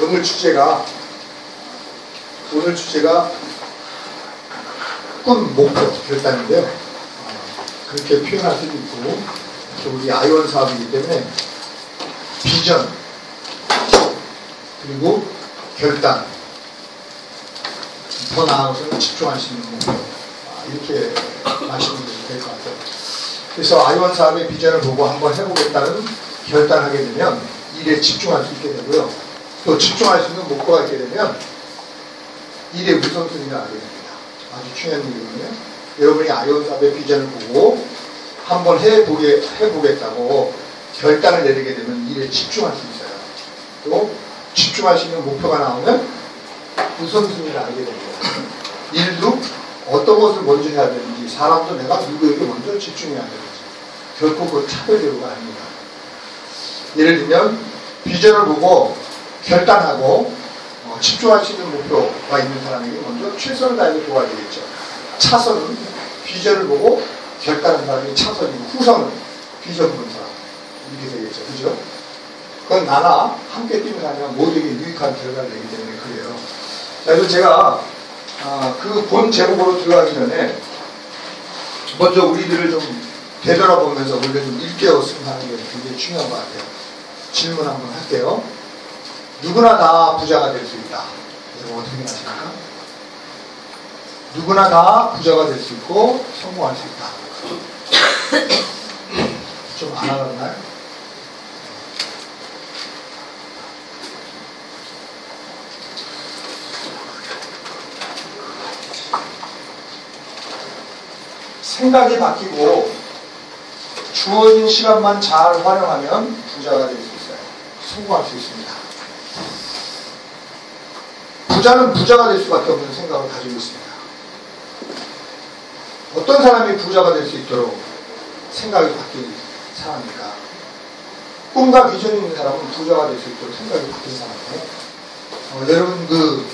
오늘 주제가 꿈, 목표, 결단인데요. 그렇게 표현할 수도 있고, 또 우리 아이원 사업이기 때문에 비전, 그리고 결단, 더 나아가서는 집중할 수 있는 목표, 이렇게 말씀드리면 될 것 같아요. 그래서 아이원 사업의 비전을 보고 한번 해보겠다는 결단하게 되면 일에 집중할 수 있게 되고요. 또 집중할 수 있는 목표가 있게 되면 일의 우선순위가 알게 됩니다. 아주 중요한 일이거든요. 여러분이 아이원 사업의 비전을 보고 한번 해보겠다고 결단을 내리게 되면 일에 집중할 수 있어요. 또 집중할 수 있는 목표가 나오면 우선순위를 알게 됩니다. 일도 어떤 것을 먼저 해야 되는지, 사람도 내가 누구에게 먼저 집중해야 되는지, 결코 그 차별대우가 아닙니다. 예를 들면 비전을 보고 결단하고 집중할 수 있는 목표가 있는 사람에게 먼저 최선을 다해서 도와야 되겠죠. 차선은 비전을 보고 결단한 사람이 차선이고, 후선은 비전 본 사람, 이렇게 되겠죠. 그죠? 그건 나나 함께 뛰는 사람이랑 모두에게 유익한 결과를 내기 때문에 그래요. 자, 그래서 제가 그 본 제목으로 들어가기 전에 먼저 우리들을 좀 되돌아보면서 우리가 좀 일깨웠으면 하는 게 굉장히 중요한 것 같아요. 질문 한번 할게요. 누구나 다 부자가 될 수 있다. 여러분 어떻게 생각하십니까? 누구나 다 부자가 될 수 있고 성공할 수 있다. 좀 안 알았나요? 생각이 바뀌고 주어진 시간만 잘 활용하면 부자가 될 수 있어요. 성공할 수 있습니다. 부자는 부자가 될 수밖에 없는 생각을 가지고 있습니다. 어떤 사람이 부자가 될 수 있도록 생각이 바뀐 사람입니까? 꿈과 비전이 있는 사람은 부자가 될 수 있도록 생각이 바뀐 사람이에요. 여러분 그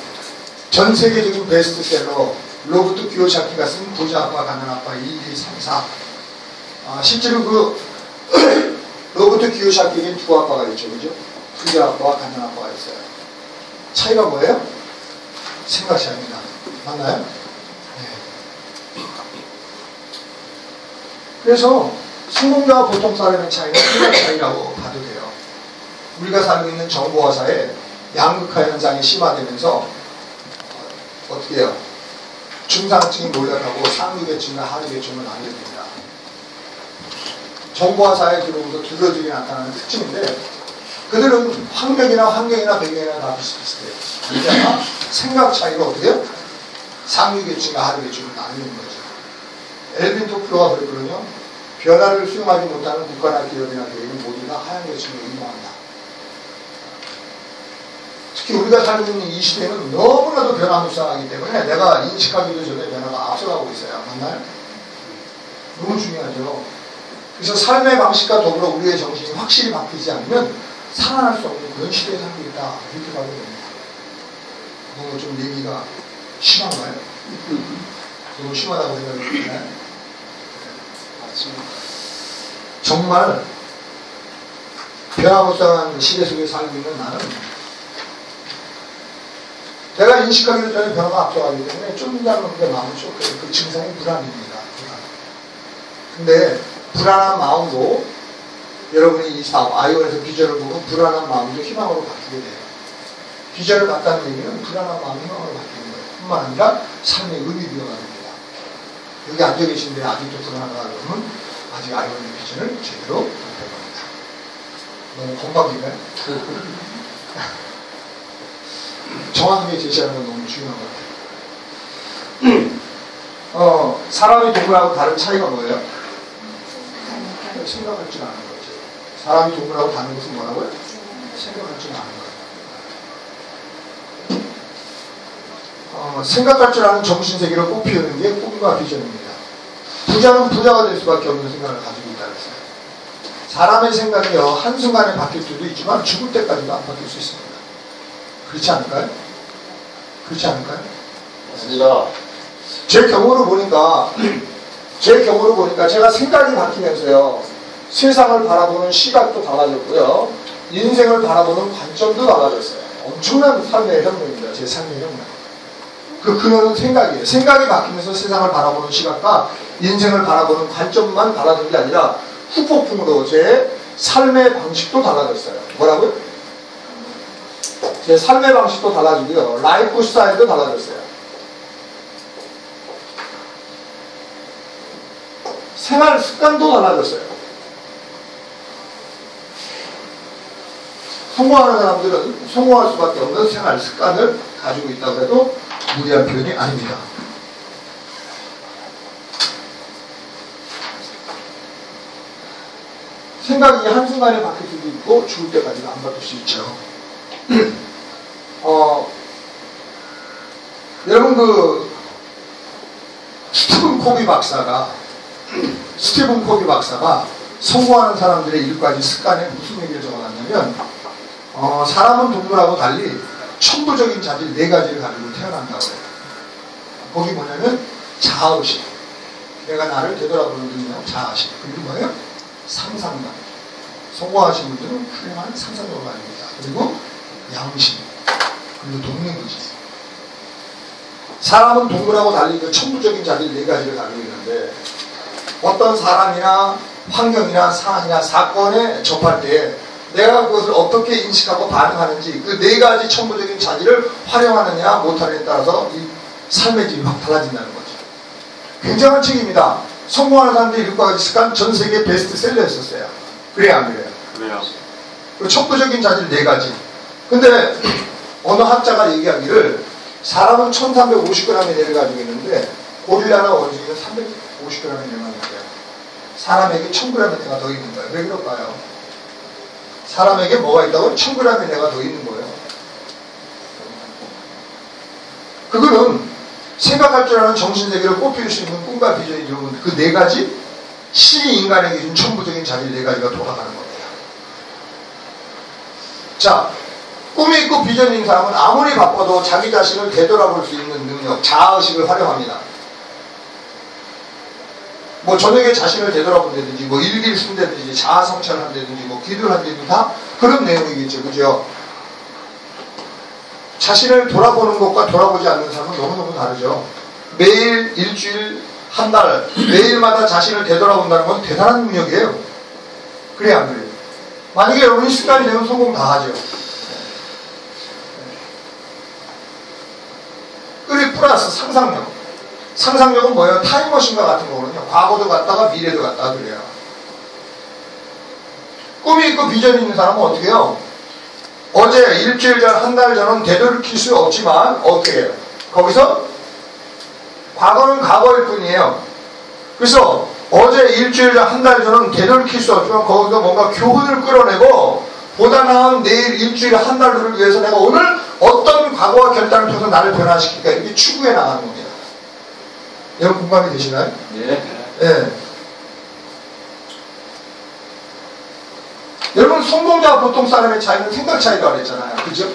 전 세계적인 베스트셀러 로버트 키오사키가 쓴 부자 아빠 가난 아빠 1, 2, 3, 4 실제로 그 로버트 키오사키에겐 두 아빠가 있죠. 그죠? 부자 아빠와 가난 아빠가 있어요. 차이가 뭐예요? 생각 차이입니다. 맞나요? 네. 그래서 성공자와 보통 사람의 차이는 생각 차이라고 봐도 돼요. 우리가 살고 있는 정보화 사회 양극화 현상이 심화되면서 어떻게 해요? 중상층이 몰려가고 상류계층과 하류계층은 나뉘어집니다. 정보화 사회에 들어오면서 두려지게 나타나는 특징인데, 그들은 환경이나 배경이나 다 비슷비슷해요. 그러니까 생각 차이가 어떻게 해요? 상류계층과 하류계층을 나누는 거죠. 엘빈 토플러가 그랬거든요. 변화를 수용하지 못하는 국가나 기업이나 개인은 모두 다 하향 계층을 의무한다. 특히 우리가 살고 있는 이 시대는 너무나도 변화무쌍하기 때문에 내가 인식하기도 전에 변화가 앞서가고 있어요. 맞나요? 너무 중요하죠. 그래서 삶의 방식과 더불어 우리의 정신이 확실히 바뀌지 않으면 살아날 수 없는 그런 시대에 살고 있다. 이렇게 봐도 됩니다. 너무 좀 얘기가 심한가요? 너무 심하다고 생각이 드나요? 정말 변화무쌍한 시대 속에 살고 있는 나는 내가 인식하기도 전에 변화가 앞서가기 때문에 쫓는다는 마음은 쫓겨요. 그 증상이 불안입니다. 불안. 근데 불안한 마음도 여러분이 이 사업, 아이원에서 비전을 보고 불안한 마음도 희망으로 바뀌게 돼요. 비전을 갖다는 얘기는 불안한 마음이 희망으로 바뀌는 거예요. 뿐만 아니라 삶의 의미부여가 됩니다. 여기 앉아 계신데 아직도 불안하다 그러면 아직 아이원의 비전을 제대로 못 해봅니다. 너무 공감인가요? 정확하게 제시하는 건 너무 중요한 것 같아요. 사람이 동물하고 다른 차이가 뭐예요? 생각할 줄 아는 거죠. 사람이 동물하고 다른 것은 뭐라고요? 생각할 줄 아는 거예요. 생각할 줄 아는 정신세계를 꽃피우는 게 꿈과 비전입니다. 부자는 부자가 될 수밖에 없는 생각을 가지고 있다고 했어요. 사람의 생각이요, 한순간에 바뀔 수도 있지만 죽을 때까지도 안 바뀔 수 있습니다. 그렇지 않을까요? 그렇지 않을까요? 맞습니다. 제 경우로 보니까 제가 생각이 바뀌면서요, 세상을 바라보는 시각도 달라졌고요, 인생을 바라보는 관점도 달라졌어요. 엄청난 삶의 혁명입니다. 제 삶의 혁명. 그거는 생각이에요. 생각이 바뀌면서 세상을 바라보는 시각과 인생을 바라보는 관점만 달라진 게 아니라 후폭풍으로 제 삶의 방식도 달라졌어요. 뭐라고요? 제 삶의 방식도 달라지고요. 라이프 스타일도 달라졌어요. 생활 습관도 달라졌어요. 성공하는 사람들은 성공할 수밖에 없는 생활 습관을 가지고 있다고 해도 무리한 표현이 아닙니다. 생각이 한순간에 바뀔 수도 있고 죽을 때까지는 안 바뀔 수 있죠. 여러분 스티븐 코비 박사가 성공하는 사람들의 10가지 습관에 무슨 얘기를 적어놨냐면 사람은 동물하고 달리 천부적인 자질 4가지를 가지고 태어난다고 해요. 거기 뭐냐면 자아의식, 내가 나를 되돌아보는 능력, 자아의식. 그리고 뭐예요? 상상력. 성공하신 분들은 훌륭한 상상력을 가집니다. 그리고 양심, 그리고 독립의식. 사람은 동물하고 달리 그 천부적인 자질 4가지를 가지고 있는데 어떤 사람이나 환경이나 상황이나 사건에 접할 때 내가 그것을 어떻게 인식하고 반응하는지 그 4가지 천부적인 자질을 활용하느냐 못하느냐에 따라서 이 삶의 질이 확 달라진다는 거죠. 굉장한 책입니다. 성공하는 사람들이 7가지 습관 전 세계 베스트셀러였었어요. 그래요 안 그래요? 그래요. 그 천부적인 자질 4가지. 근데 어느 학자가 얘기하기를 사람은 1350g의 뇌를 가지고 있는데 고릴라나 원숭이는 350g의 뇌만 있어요. 사람에게 1000g의 뇌가 더 있는 거예요. 왜 그럴까요? 사람에게 뭐가 있다고? 1000g의 뇌가 더 있는 거예요. 그거는 생각할 줄 아는 정신세계를 꽃피울 수 있는 꿈과 비전이 들어오는 그 4가지 신이 인간에게 준 천부적인 자질 4가지가 돌아가는 겁니다. 자, 꿈이 있고 비전이 있는 사람은 아무리 바빠도 자기 자신을 되돌아볼 수 있는 능력, 자아의식을 활용합니다. 뭐 저녁에 자신을 되돌아본다든지 뭐 일기를 쓴다든지 자아 성찰을 한다든지 뭐 기도를 한다든지 다 그런 내용이겠죠. 그죠? 자신을 돌아보는 것과 돌아보지 않는 사람은 너무너무 다르죠. 매일, 일주일, 한 달, 매일마다 자신을 되돌아본다는 건 대단한 능력이에요. 그래야 안 그래요? 만약에 여러분이 습관이 되면 성공 다 하죠. 그리고 플러스 상상력. 상상력은 뭐예요? 타임머신과 같은 거거든요. 과거도 갔다가 미래도 갔다가 그래요. 꿈이 있고 비전이 있는 사람은 어떻게 해요? 어제 일주일 전, 한 달 전은 되돌이킬 수 없지만 어떻게 해요? 거기서 과거는 과거일 뿐이에요. 그래서 어제 일주일 전, 한 달 전은 되돌이킬 수 없지만 거기서 뭔가 교훈을 끌어내고 보다 나은 내일, 일주일, 한 달을 위해서 내가 오늘 어떤 과거와 결단을 통해서 나를 변화시킬까 이렇게 추구해 나가는 겁니다. 여러분 공감이 되시나요? 예. 예. 여러분 성공자와 보통 사람의 차이는 생각 차이라고 그랬잖아요. 그죠?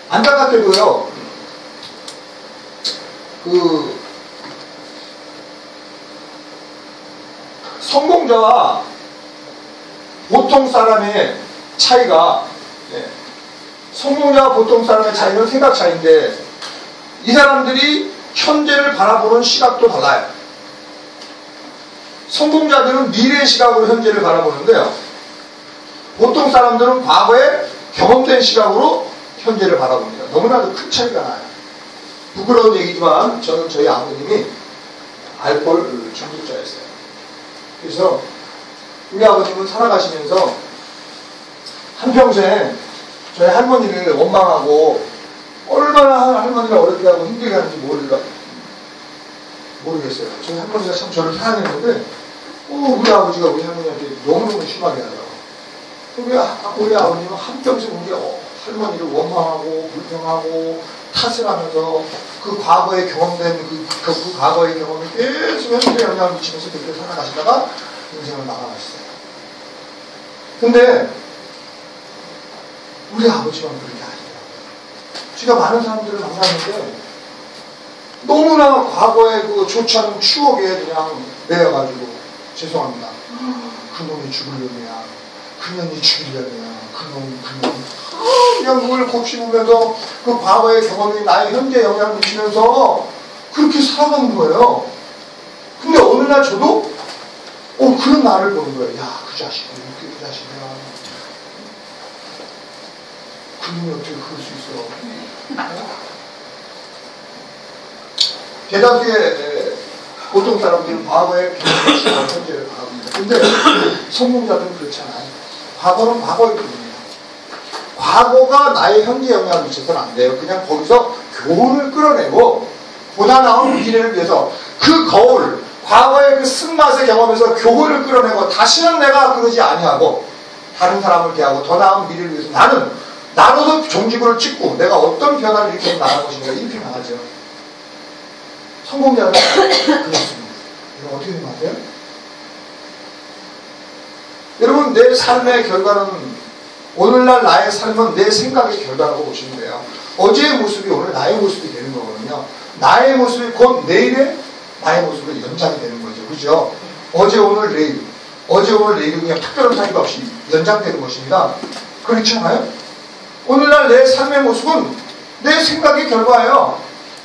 안타깝게도요. 성공자와 보통 사람의 차이가 성공자와 보통 사람의 차이는 생각 차이인데 이 사람들이 현재를 바라보는 시각도 달라요. 성공자들은 미래의 시각으로 현재를 바라보는데요. 보통 사람들은 과거에 경험된 시각으로 현재를 바라봅니다. 너무나도 큰 차이가 나요. 부끄러운 얘기지만 저는 저희 아버님이 알코올 중독자였어요. 그래서 우리 아버님은 살아가시면서 한평생 저희 할머니를 원망하고 얼마나 할머니가 어렵게 하고 힘들게 하는지 모르겠어요. 저희 할머니가 참 저를 사랑했는데 우리 아버지가 우리 할머니한테 너무너무 심하게 하더라고요. 우리 아버님은 한평생 우리 할머니를 원망하고 불평하고 탓을 하면서 그 과거에 경험된 그 과거의 경험이 계속 현실에 영향을 미치면서 그렇게 살아가시다가 인생을 마감하셨어요. 근데 우리 아버지만 그런 게 아니에요. 제가 많은 사람들을 만났는데 너무나 과거의 그 좋지 않은 추억에 그냥 매여가지고 죄송합니다. 그놈이 죽을 놈이야. 그년이 죽이려냐, 그놈. 그냥 누굴 곱씹으면서 그 과거의 경험이 나의 현재에 영향을 미치면서 그렇게 살아가는 거예요. 근데 어느 날 저도 그런 나를 보는 거예요. 야, 그 자식이 어떻게 그 자식이야. 그놈이 어떻게 그럴 수 있어. 대다수의 보통 사람들은 과거의 경험을 지나고 현재를 바라봅니다. 근데 성공자들은 그렇지 않아요. 과거는 과거일 뿐입니다. 과거가 나의 현재 영향을 미쳐서는 안 돼요. 그냥 거기서 교훈을 끌어내고 보다 나은 미래를 위해서 그 거울, 과거의 그 쓴맛의 경험에서 교훈을 끌어내고 다시는 내가 그러지 아니하고 다른 사람을 대하고 더 나은 미래를 위해서 나로도 종지부를 찍고 내가 어떤 변화를 일으켜 나갈 것인가 이렇게 나가죠. 성공자는 그렇습니다. 이거 어떻게 생각하세요? 여러분, 내 삶의 결과는 오늘날 나의 삶은 내 생각의 결과라고 보시면 돼요. 어제의 모습이 오늘 나의 모습이 되는 거거든요. 나의 모습이 곧 내일의 나의 모습으로 연장이 되는 거죠. 그죠? 어제 오늘 내일은 그냥 특별한 사이가 없이 연장되는 것입니다. 그렇지 않아요? 오늘날 내 삶의 모습은 내 생각의 결과예요.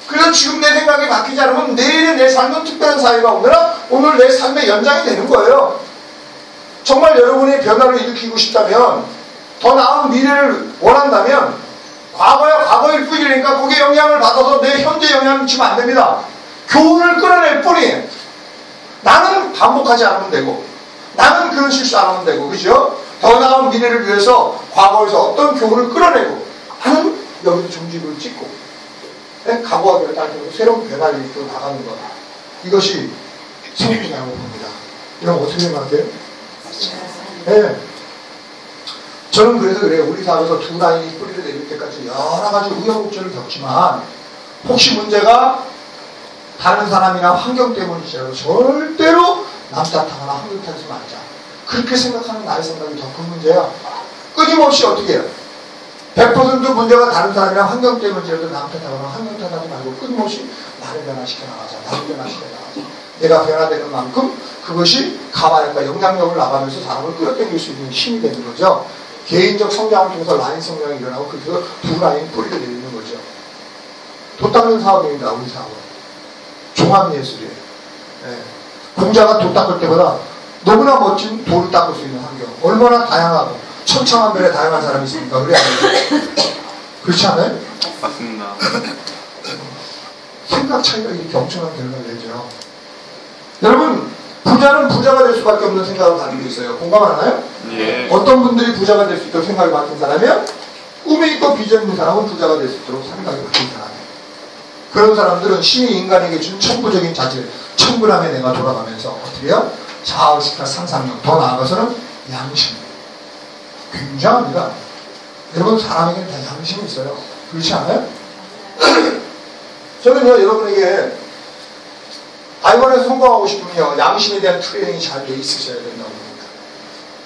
그래서 지금 내 생각이 바뀌지 않으면 내일의 내 삶은 특별한 사이가 오늘 내 삶의 연장이 되는 거예요. 정말 여러분이 변화를 일으키고 싶다면 더 나은 미래를 원한다면 과거야 과거일 뿐이니까 거기에 영향을 받아서 내 현재 영향을 미치면 안 됩니다. 교훈을 끌어낼 뿐이에요. 나는 반복하지 않으면 되고 나는 그런 실수 안 하면 되고 그죠? 더 나은 미래를 위해서 과거에서 어떤 교훈을 끌어내고 나는 여기서 종지부를 찍고 각오와 결단으로 새로운 변화를 일으켜 나가는 것. 이것이 성공이라고 봅니다. 이런 어떻게 생각해요? 네. 저는 그래서 그래요. 우리 사회에서 두 라인이 뿌리를 내릴 때까지 여러 가지 우여곡절을 겪지만 혹시 문제가 다른 사람이나 환경 때문이지라도 절대로 남 탓하거나 환경 탓하지 말자. 그렇게 생각하는 나의 생각이 더 큰 문제야. 끊임없이 어떻게 해요? 100% 문제가 다른 사람이나 환경 때문이라도 남 탓하거나 환경 탓하지 말고 끊임없이 나를 변화시켜 나가자. 나를 변화시켜 나가자. 내가 변화되는 만큼 그것이 가만히까 영향력을 나가면서 사람을 끌어당길 수 있는 힘이 되는 거죠. 개인적 성장을 통해서 라인 성장이 일어나고 그래서 두 라인 뿌리를 내리는 거죠. 돛 닦는 사업입니다. 우리 사업은. 종합예술이에요. 네. 공자가 돛 닦을 때보다 너무나 멋진 돌을 닦을 수 있는 환경. 얼마나 다양하고 천차만별의 다양한 사람이 있습니까? 그래 그렇지 않아요? 맞습니다. 생각 차이가 이렇게 엄청난 결과를 내죠. 여러분, 부자는 부자가 될 수밖에 없는 생각을 가지고 있어요. 공감하나요? 예. 어떤 분들이 부자가 될 수 있도록 생각이 바뀐 사람이요? 꿈이 있고 비전 있는 사람은 부자가 될 수 있도록 생각이 바뀐 사람이에요. 그런 사람들은 신이 인간에게 준 천부적인 자질, 천부람에 내가 돌아가면서 어떻게 해요? 자아의식과 상상력, 더 나아가서는 양심. 굉장합니다. 여러분, 사람에게는 다 양심이 있어요. 그렇지 않아요? 저는요, 여러분에게 아이원에서 성공하고 싶으면 양심에 대한 트레이닝이 잘 돼 있으셔야 된다고 봅니다.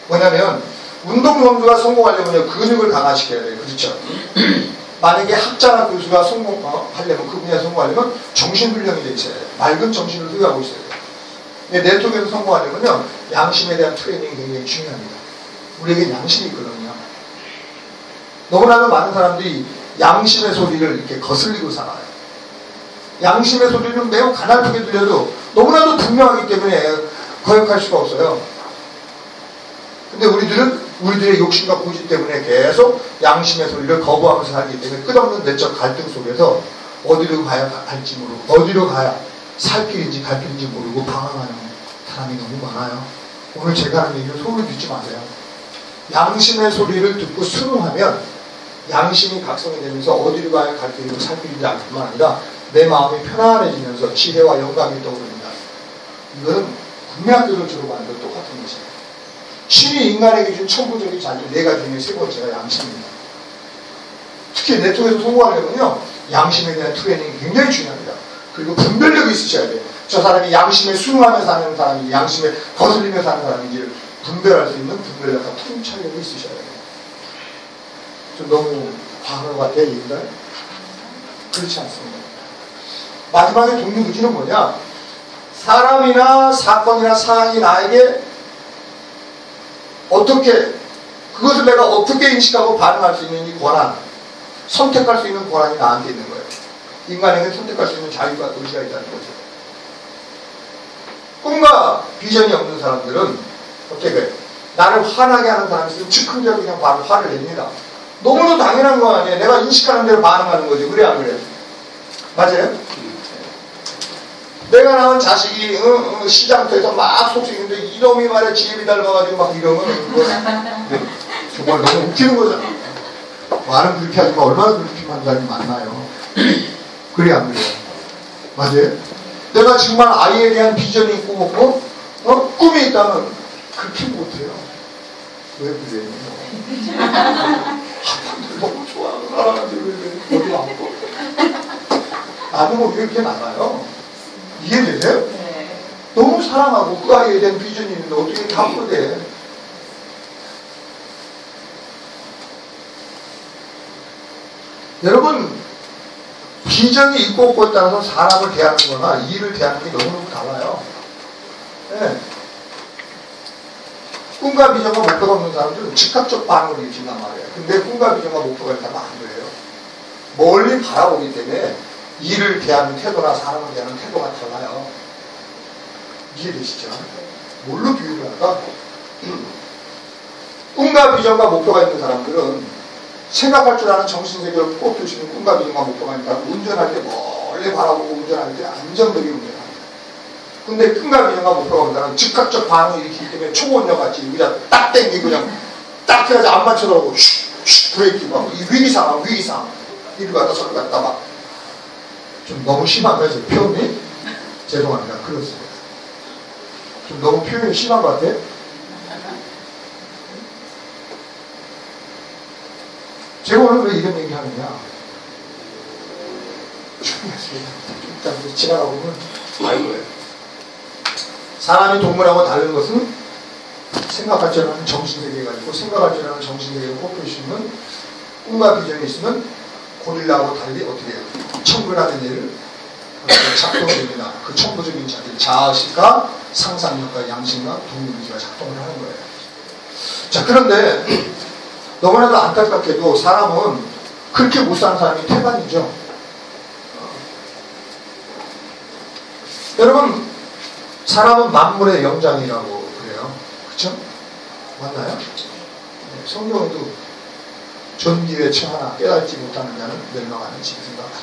뭐냐면 운동선수가 성공하려면 근육을 강화시켜야 돼요. 그렇죠? 만약에 학자나 교수가 성공하려면 그 분야에 성공하려면 정신훈련이 돼 있어야 돼요. 맑은 정신을 소유하고 있어야 돼요. 근데 네트워크에서 성공하려면 양심에 대한 트레이닝이 굉장히 중요합니다. 우리에게 양심이 있거든요. 너무나도 많은 사람들이 양심의 소리를 이렇게 거슬리고 살아요. 양심의 소리는 매우 가냘프게 들려도 너무나도 분명하기 때문에 거역할 수가 없어요. 근데 우리들의 욕심과 고집 때문에 계속 양심의 소리를 거부하면서 살기 때문에 끝없는 내적 갈등 속에서 어디로 가야 갈지 모르고 어디로 가야 살 길인지 갈 길인지 모르고 방황하는 사람이 너무 많아요. 오늘 제가 하는 얘기는 소리 듣지 마세요. 양심의 소리를 듣고 순응하면 양심이 각성이 되면서 어디로 가야 갈 길이고 살 길인지 알 뿐만 아니라 내 마음이 편안해지면서 지혜와 영감이 떠오릅니다. 이거는 국민학교를 졸업하는 것 똑같은 것이에요. 신이 인간에게 준 천부적인 자질 4가지 중에 3번째가 양심입니다. 특히 네트워크에서 성공하려면요, 양심에 대한 트레이닝이 굉장히 중요합니다. 그리고 분별력이 있으셔야 돼요. 저 사람이 양심에 순응하며 사는 사람인지 양심에 거슬리며 사는 사람인지를 분별할 수 있는 분별력과 통찰력이 있으셔야 돼요. 좀 너무 과한 것 같아요, 얘기인가요? 그렇지 않습니다. 마지막에 동료무지는 뭐냐? 사람이나 사건이나 상황이 나에게 어떻게 그것을 내가 어떻게 인식하고 반응할 수 있는 이 권한, 선택할 수 있는 권한이 나한테 있는 거예요. 인간에게 선택할 수 있는 자유가 의지가 있다는 거죠. 꿈과 비전이 없는 사람들은 어떻게 돼? 나를 화나게 하는 사람이 있으면 즉흥적으로 그냥 바로 화를 냅니다. 너무도 당연한 거 아니에요. 내가 인식하는 대로 반응하는 거지. 그래 안 그래? 맞아요? 내가 낳은 자식이 시장터에서 막 속삭이는데 이놈이 말에 지혜비 닮아가지고 막 이러면 정말 너무 웃기는 거잖아. 말은 그렇게 하지만 얼마나 그렇게 하는 사람이 많나요? 그래 안 그래요? 맞아요? 내가 정말 아이에 대한 비전이 있고 꿈이 있다면 그렇게 못해요. 왜 그래요? 너무 좋아하는 왜 어디 왔고 나는 뭐 이렇게 나가요. 이해되세요? 네. 너무 사랑하고 그 아이에 대한 비전이 있는데 어떻게 이렇게 함부로 돼? 여러분, 비전이 있고 없고에 따라서 사람을 대하는 거나 일을 대하는 게 너무너무 달라요. 네. 꿈과 비전과 목표가 없는 사람들은 즉각적 반응을 일으킨단 말이에요. 근데 꿈과 비전과 목표가 있다면 안 그래요. 멀리 바라보기 때문에 일을 대하는 태도나 사람을 대하는 태도가 달라요. 이해되시죠? 뭘로 비유를 할까? 꿈과 비전과 목표가 있는 사람들은 생각할 줄 아는 정신세계를 꼽힐 수 있는 꿈과 비전과 목표가 있다. 운전할 때 멀리 바라보고 운전할 때 안정되게 운전합니다. 근데 꿈과 비전과 목표가 없는 즉각적 반응을 일으키기 때문에 초원력 같이 의자 딱 땡기고 그냥 딱 해야지 안 맞춰더라고 슉 브레이크 막 위기상 이리 갔다 저리 갔다 막 좀 너무 심한가요? 제 표현이? 죄송합니다. 그렇습니다. 좀 너무 표현이 심한 것 같아요? 제가 오늘 왜 이런 얘기 하느냐? 일단 지나가고 보면 알 거예요. 사람이 동물하고 다른 것은 생각할 줄 아는 정신세계가 있고 생각할 줄 아는 정신세계를 꼽힐 수 있는 꿈과 비전이 있으면 고릴라하고 달리 어떻게 해요? 청근하는 일을 작동됩니다. 그 천부적인 자질, 자아식과 상상력과 양심과 동물의지가 작동을 하는 거예요. 자, 그런데 너무나도 안타깝게도 사람은 그렇게 못 사는 사람이 태반이죠. 여러분, 사람은 만물의 영장이라고 그래요. 그쵸? 맞나요? 성경에도 전기의 층 하나 깨닫지 못하는 자는 멸망하는 짐승과 같다.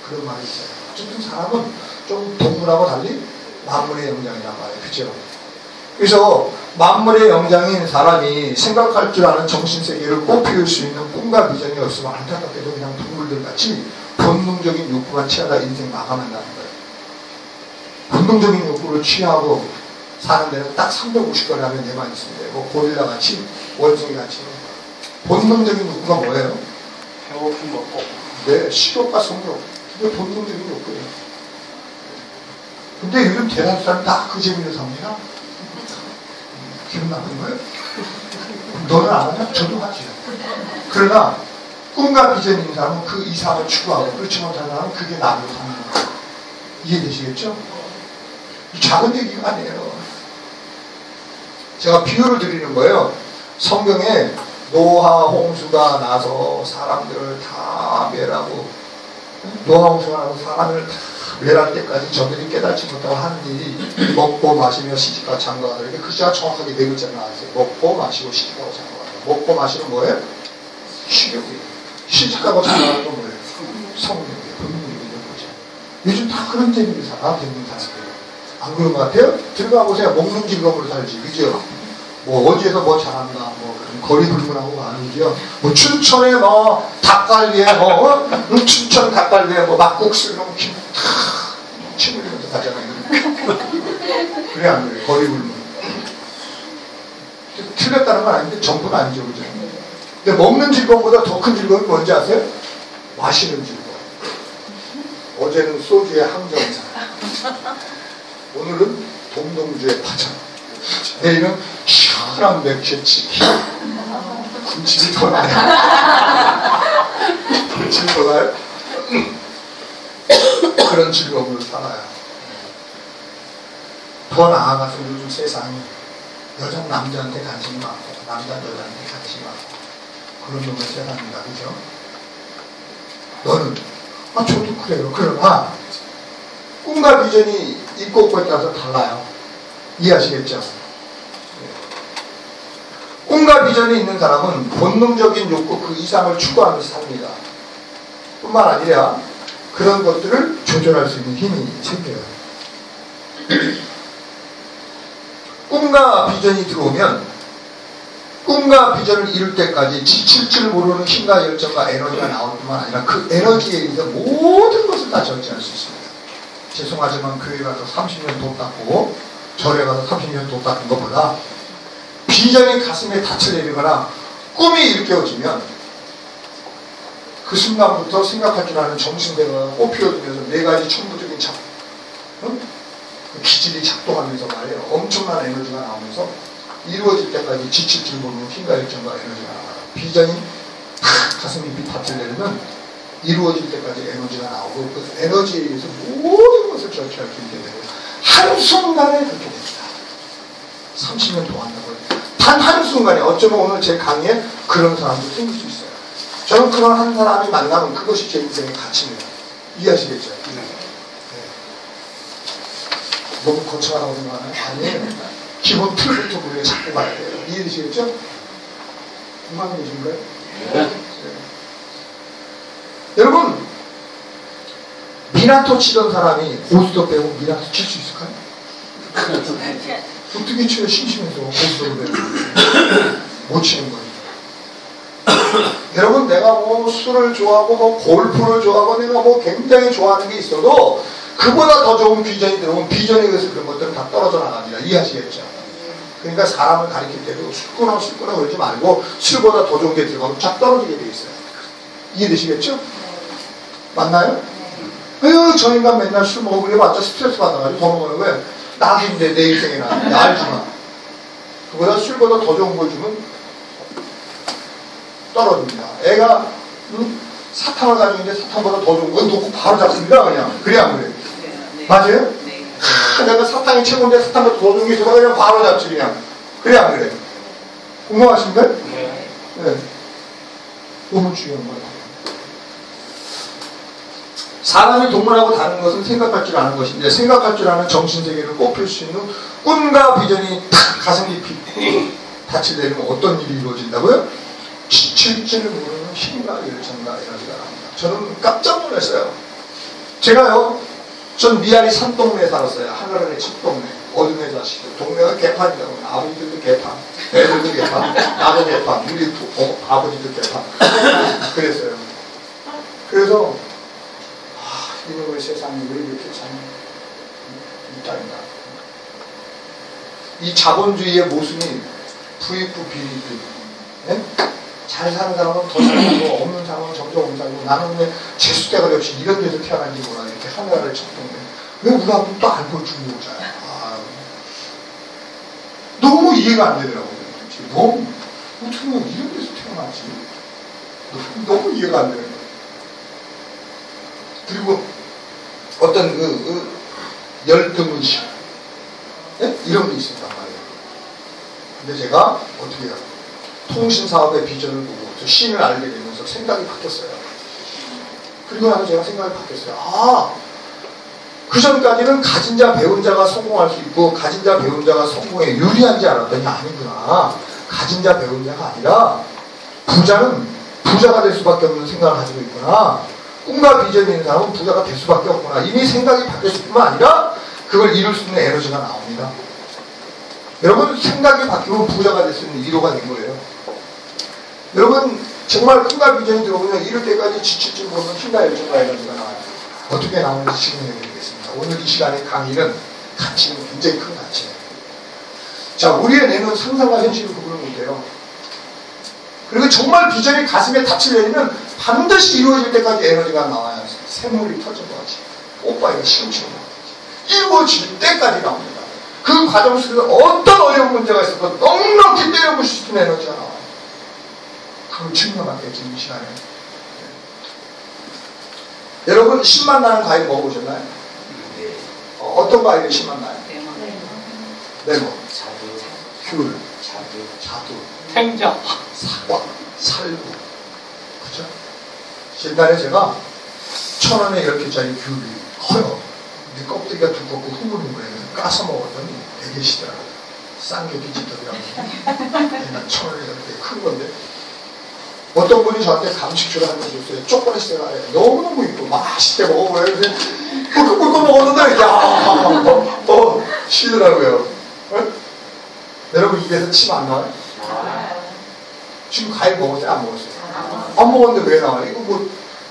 그런 말이 있어요. 어쨌든 사람은 좀 동물하고 달리 만물의 영장이란 말이에요. 그죠? 그래서 만물의 영장인 사람이 생각할 줄 아는 정신세계를 꽃피울 수 있는 꿈과 비전이 없으면 안타깝게도 그냥 동물들 같이 본능적인 욕구만 취하다 인생 마감한다는 거예요. 본능적인 욕구를 취하고 사는 데는 딱 350거리 하면 얘만 있습니다. 뭐 고릴라 같이 원숭이 같이 본능적인 욕구가 뭐예요? 배고픔 먹고. 네, 식욕과 성욕. 그게 본능적인 욕구예요. 근데 요즘 대다수 사람 다 그 재미를 삽니다. 기분 나쁜 거예요? 너는 안 하냐? 저도 하지. 그러나 꿈과 비전이 있는 사람은 그 이상을 추구하고 그렇지 못한 사람은 그게 나를 삼는 거예요. 이해되시겠죠? 작은 얘기가 아니에요. 제가 비유를 드리는 거예요. 성경에 노아 홍수가 나서 사람들을 다 멸하고 노아 홍수가 나서 사람을 다 멸할 때까지 저들이 깨닫지 못하고 하는 일이 먹고 마시며 시집과 장가가다. 이렇게 글자가 정확하게 네 글자가 나왔어요. 먹고 마시고 시집가고 장가가다. 먹고 마시는 뭐예요? 식욕이에요. 시집가고 장가가는 건 뭐예요? 성욕이에요. 본능이에요. 요즘 다 그런 재미를 살아. 대부분 사람들. 안 그런 것 같아요? 들어가 보세요. 먹는 즐거움으로 살지. 그죠? 뭐 어디에서 뭐 잘한다. 뭐 거리 불문하고 가는 거죠. 뭐 춘천에 뭐 닭갈비에 뭐 춘천 닭갈비에 뭐 막국수 이런 김 침 흘리면서 가잖아요. 그래 안 그래? 거리 불문. 틀렸다는 건 아닌데 전부는 아니죠. 그죠? 근데 먹는 즐거움보다 더 큰 즐거움이 뭔지 아세요? 마시는 즐거움. 어제는 소주의 항정사. 오늘은 동동주의 파전. 내일은 시원한 맥주의 치킨. 군침이 더 나요. 군침이 더 나요? 그런 즐거움을 살아요. 더 나아가서 요즘 세상이 여자는 남자한테 관심이 많고 남자는 여자한테 관심이 많고 그런 놈을 세상입니다. 그죠? 너는 저도 그래요. 그러나 꿈과 비전이 있고 없고에 따라서 달라요. 이해하시겠죠? 꿈과 비전이 있는 사람은 본능적인 욕구 그 이상을 추구하면서 삽니다. 뿐만 아니라 그런 것들을 조절할 수 있는 힘이 생겨요. 꿈과 비전이 들어오면 꿈과 비전을 이룰 때까지 지칠 줄 모르는 힘과 열정과 에너지가 나올 뿐만 아니라 그 에너지에 의해서 모든 것을 다 절제할 수 있습니다. 죄송하지만 교회 가서 30년 돈 닦고 절에 가서 30년 돈 닦은 것보다 비전이 가슴에 닻을 내리거나 꿈이 일깨워지면 그 순간부터 생각할 줄 아는 정신대가 꽃피워지면서 네 가지 천부적인 기질이 작동하면서 말이에요. 엄청난 에너지가 나오면서 이루어질 때까지 지칠 줄 모르는 힘과 열정과 에너지가 나와요. 비전이 가슴 깊이 닻을 내리면 이루어질 때까지 에너지가 나오고 그 에너지에 의해서 모든 것을 절제할 수 있게 되고 한순간에 그렇게 됩니다. 30년 동안 한다고요. 단 한순간에 어쩌면 오늘 제 강의에 그런 사람도 생길 수 있어요. 저는 그런 한 사람이 만나면 그것이 제 인생의 가치입니다. 이해하시겠죠? 네. 너무 거창하다고 생각하나요? 아니에요. 기본 틀부터 우리가 잡고 가야 돼요. 이해되시겠죠? 공감이 되신가요? 네. 여러분, 미나토 치던 사람이 고스톱 배우고 미나토 칠 수 있을까요? 어떻게 쳐요? 심심해서 고스톱을 배우고 못 치는 거예요. 여러분, 내가 뭐 술을 좋아하고 뭐 골프를 좋아하고 내가 뭐 굉장히 좋아하는 게 있어도 그보다 더 좋은 비전이 들어오면 비전에 의해서 그런 것들은 다 떨어져 나갑니다. 이해하시겠죠? 그러니까 사람을 가리킬 때도 술 끊어 그러지 말고 술보다 더 좋은 게 들어가면 쫙 떨어지게 돼 있어요. 이해되시겠죠? 맞나요? 아유, 저 인간 맨날 술 먹어보려봤자 스트레스 받아가지고 더 먹어요. 왜? 낙인데 내 인생에 나 알지만 그보다 술보다 더 좋은 걸 주면 떨어집니다. 애가 사탕을 가지고 있는데 사탕보다 더 좋은 걸 놓고 바로 잡습니다. 그냥. 그래 안 그래? 맞아요? 네. 내가 사탕이 최고인데 사탕보다 더 좋은 게 있어서 그냥 바로 잡지 그냥. 그래 안 그래? 공감하십니까? 네. 네. 너무 중요한 거예요. 사람이 동물하고 다른 것은 생각할 줄 아는 것인데 생각할 줄 아는 정신세계를 꼽힐 수 있는 꿈과 비전이 탁 가슴 깊이 닻을 내리면 어떤 일이 이루어진다고요? 지칠 줄 모르는 힘과 열정과 에너지가 납니다. 저는 깜짝 놀랐어요. 제가요, 전 미아리 산동네에 살았어요. 하늘하늘 집동네. 어둠의 자식들. 동네가 개판이라고. 아버지들도 개판, 애들도 개판, 나도 개판, 우리 아버지도 개판. 그랬어요. 그래서 이놈의 세상이 왜 이렇게 참 이따인가. 이 자본주의의 모순이 부익부 비익부. 네? 잘 사는 사람은 더 잘하고 없는 사람은 점점 없는 나는 왜 재수대가 없이 이런 데서 태어난지 몰라. 이렇게 하늘을 쳤던데 왜 우리 아버지 또 알고 죽는 거잖아요. 너무 이해가 안 되더라고요. 너무 어떻게 이런 데서 태어나지? 너무 이해가 안 되는 거예요. 그리고 어떤 열등의식 네? 이런 게 있었단 말이에요. 근데 제가 어떻게 해요? 통신사업의 비전을 보고 저 신을 알게 되면서 생각이 바뀌었어요. 그리고 나서 제가 생각이 바뀌었어요. 그 전까지는 가진 자 배운 자가 성공할 수 있고 가진 자 배운 자가 성공에 유리한지 알았더니 아니구나. 가진 자 배운 자가 아니라 부자는 부자가 될 수밖에 없는 생각을 가지고 있구나. 꿈과 비전이 있는 사람은 부자가 될 수밖에 없구나. 이미 생각이 바뀌었을 뿐만 아니라 그걸 이룰 수 있는 에너지가 나옵니다. 여러분, 생각이 바뀌면 부자가 될 수 있는 이로가 된 거예요. 여러분, 정말 꿈과 비전이 들어오면 이럴 때까지 지칠 줄 모르는 힘과 열정과 에너지가 나와요. 어떻게 나오는지 지금 얘기하겠습니다. 오늘 이 시간의 강의는 가치는 굉장히 큰 가치예요. 자, 우리의 뇌는 상상과 현실을 구분을 못해요. 그리고 정말 비전이 가슴에 닻을 내리면 반드시 이루어질 때까지 에너지가 나와요. 샘물이 터진 것 같이. 오빠이가 시금치는 것 같이. 이루어질 때까지 나옵니다. 그 과정 속에서 어떤 어려운 문제가 있어도 넉넉히 때려부실 수 있는 에너지가 나와요. 그걸 증명하겠죠, 지금 이 시간에. 여러분, 신맛 나는 과일 먹어보셨나요? 네. 어떤 과일이 신맛 나요? 레몬. 귤, 자두, 생자. 사과, 살구. 그죠? 옛날에 제가 1,000원에 10개짜리 귤이 커요. 근데 껍데기가 두껍고 흐물흐물해서 까서 먹었더니 되게 시더라고요. 쌍욕이 찌더라고요. 1,000원에 10개 큰 건데. 어떤 분이 저한테 감식주를 한 번 줬어요. 초콜릿 제가 너무너무 이쁘고 맛있게 먹어보래요. 꿀꿀꿀 먹었는데, 야, 쉬더라고요. 어? 여러분 입에서 침 안 나와요? 지금 과일 먹었어요? 안 먹었어요? 안 먹었는데 왜 나와요? 이거 뭐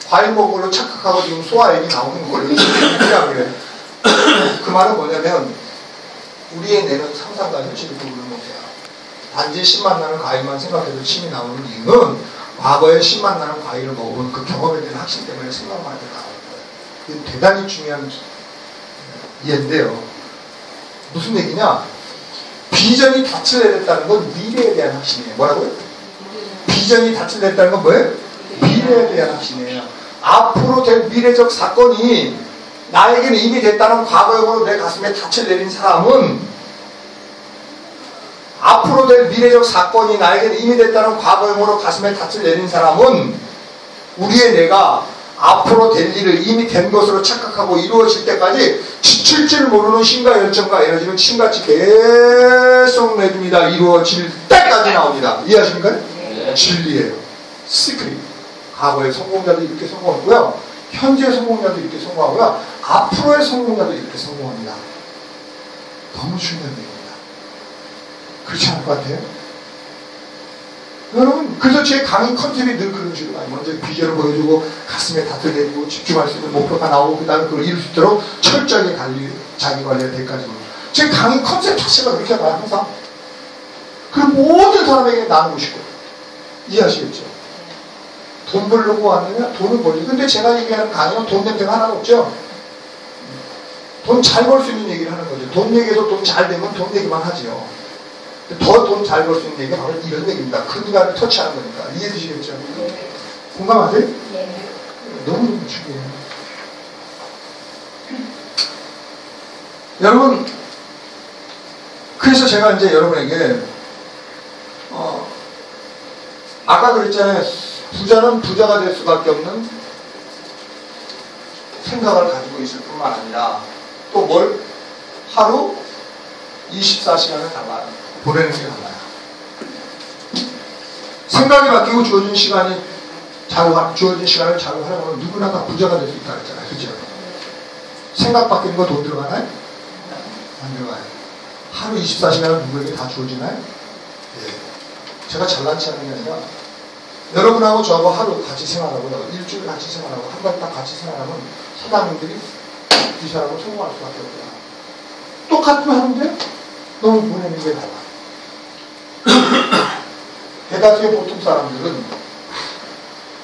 과일 먹은 걸로 착각하고 지금 소화액이 나오는 거예요. 그냥 그래. 그 말은 뭐냐면 우리의 뇌는 상상과 현실을 구분을 못해요. 단지 신맛 나는 과일만 생각해도 침이 나오는 이유는 과거에 신맛 나는 과일을 먹어본 그 경험에 대한 확신 때문에 생각만 하게 나오는 거예요. 이건 대단히 중요한 이해인데요. 무슨 얘기냐? 비전이 닻을 내렸다는 건 미래에 대한 확신이에요. 뭐라고요? 비전이 닻을 내렸다는 건 뭐예요? 미래에 대한 확신이에요. 앞으로 될 미래적 사건이 나에게는 이미 됐다는 과거형으로 내 가슴에 닻을 내린 사람은 앞으로 될 미래적 사건이 나에게는 이미 됐다는 과거형으로 가슴에 닻을 내린 사람은 우리의 뇌가 앞으로 될 일을 이미 된 것으로 착각하고 이루어질 때까지 지칠 줄 모르는 힘과 열정과 에너지를 침같이 계속 내줍니다. 이루어질 때까지 나옵니다. 이해하십니까? 네. 진리예요. 시크릿. 과거의 성공자도 이렇게 성공했고요. 현재 성공자도 이렇게 성공하고요. 앞으로의 성공자도 이렇게 성공합니다. 너무 중요한 얘기입니다. 그렇지 않을 것 같아요? 여러분, 그래서 제 강의 컨셉이 늘 그런 식으로 많이 먼저 비전을 보여주고 가슴에 닷을 내리고 집중할 수 있는 목표가 나오고 그 다음에 그걸 이룰 수 있도록 철저하게 자기 관리가 될까지로 제 강의 컨셉 자체가 그렇게 가요. 항상. 그리고 모든 사람에게 나누고 싶고 이해하시겠죠? 돈 벌려고 왔느냐? 돈을 벌지. 근데 제가 얘기하는 강의는 돈 냄새가 하나도 없죠? 돈 잘 벌 수 있는 얘기를 하는 거죠. 돈 얘기해서 돈 잘 되면 돈 얘기만 하지요. 더 돈 잘 벌 수 있는 얘기가 바로 이런 얘기입니다. 근간을 터치하는 거니까. 이해되시겠죠? 네. 공감하세요? 네. 너무 중요해요. 여러분, 그래서 제가 이제 여러분에게 아까 그랬잖아요. 부자는 부자가 될 수밖에 없는 생각을 가지고 있을 뿐만 아니라 또 뭘? 하루 24시간을 달라요. 보내는 게 달라요. 생각이 바뀌고 주어진 시간을 자유 활용하면 누구나 다 부자가 될 수 있다 그랬잖아요. 그죠? 생각 바뀌는 거 돈 들어가나요? 안 들어가요. 하루 24시간은 누구에게 다 주어지나요? 예. 제가 잘난 체 하는 게 아니라 여러분하고 저하고 하루 같이 생활하고요. 일주일 같이 생활하고 한 달 딱 같이 생활하면 사장님들이 이 사람을 성공할 수밖에 없구나. 똑같으면 하는데 너무 보내는 게 달라. 대다수의 보통 사람들은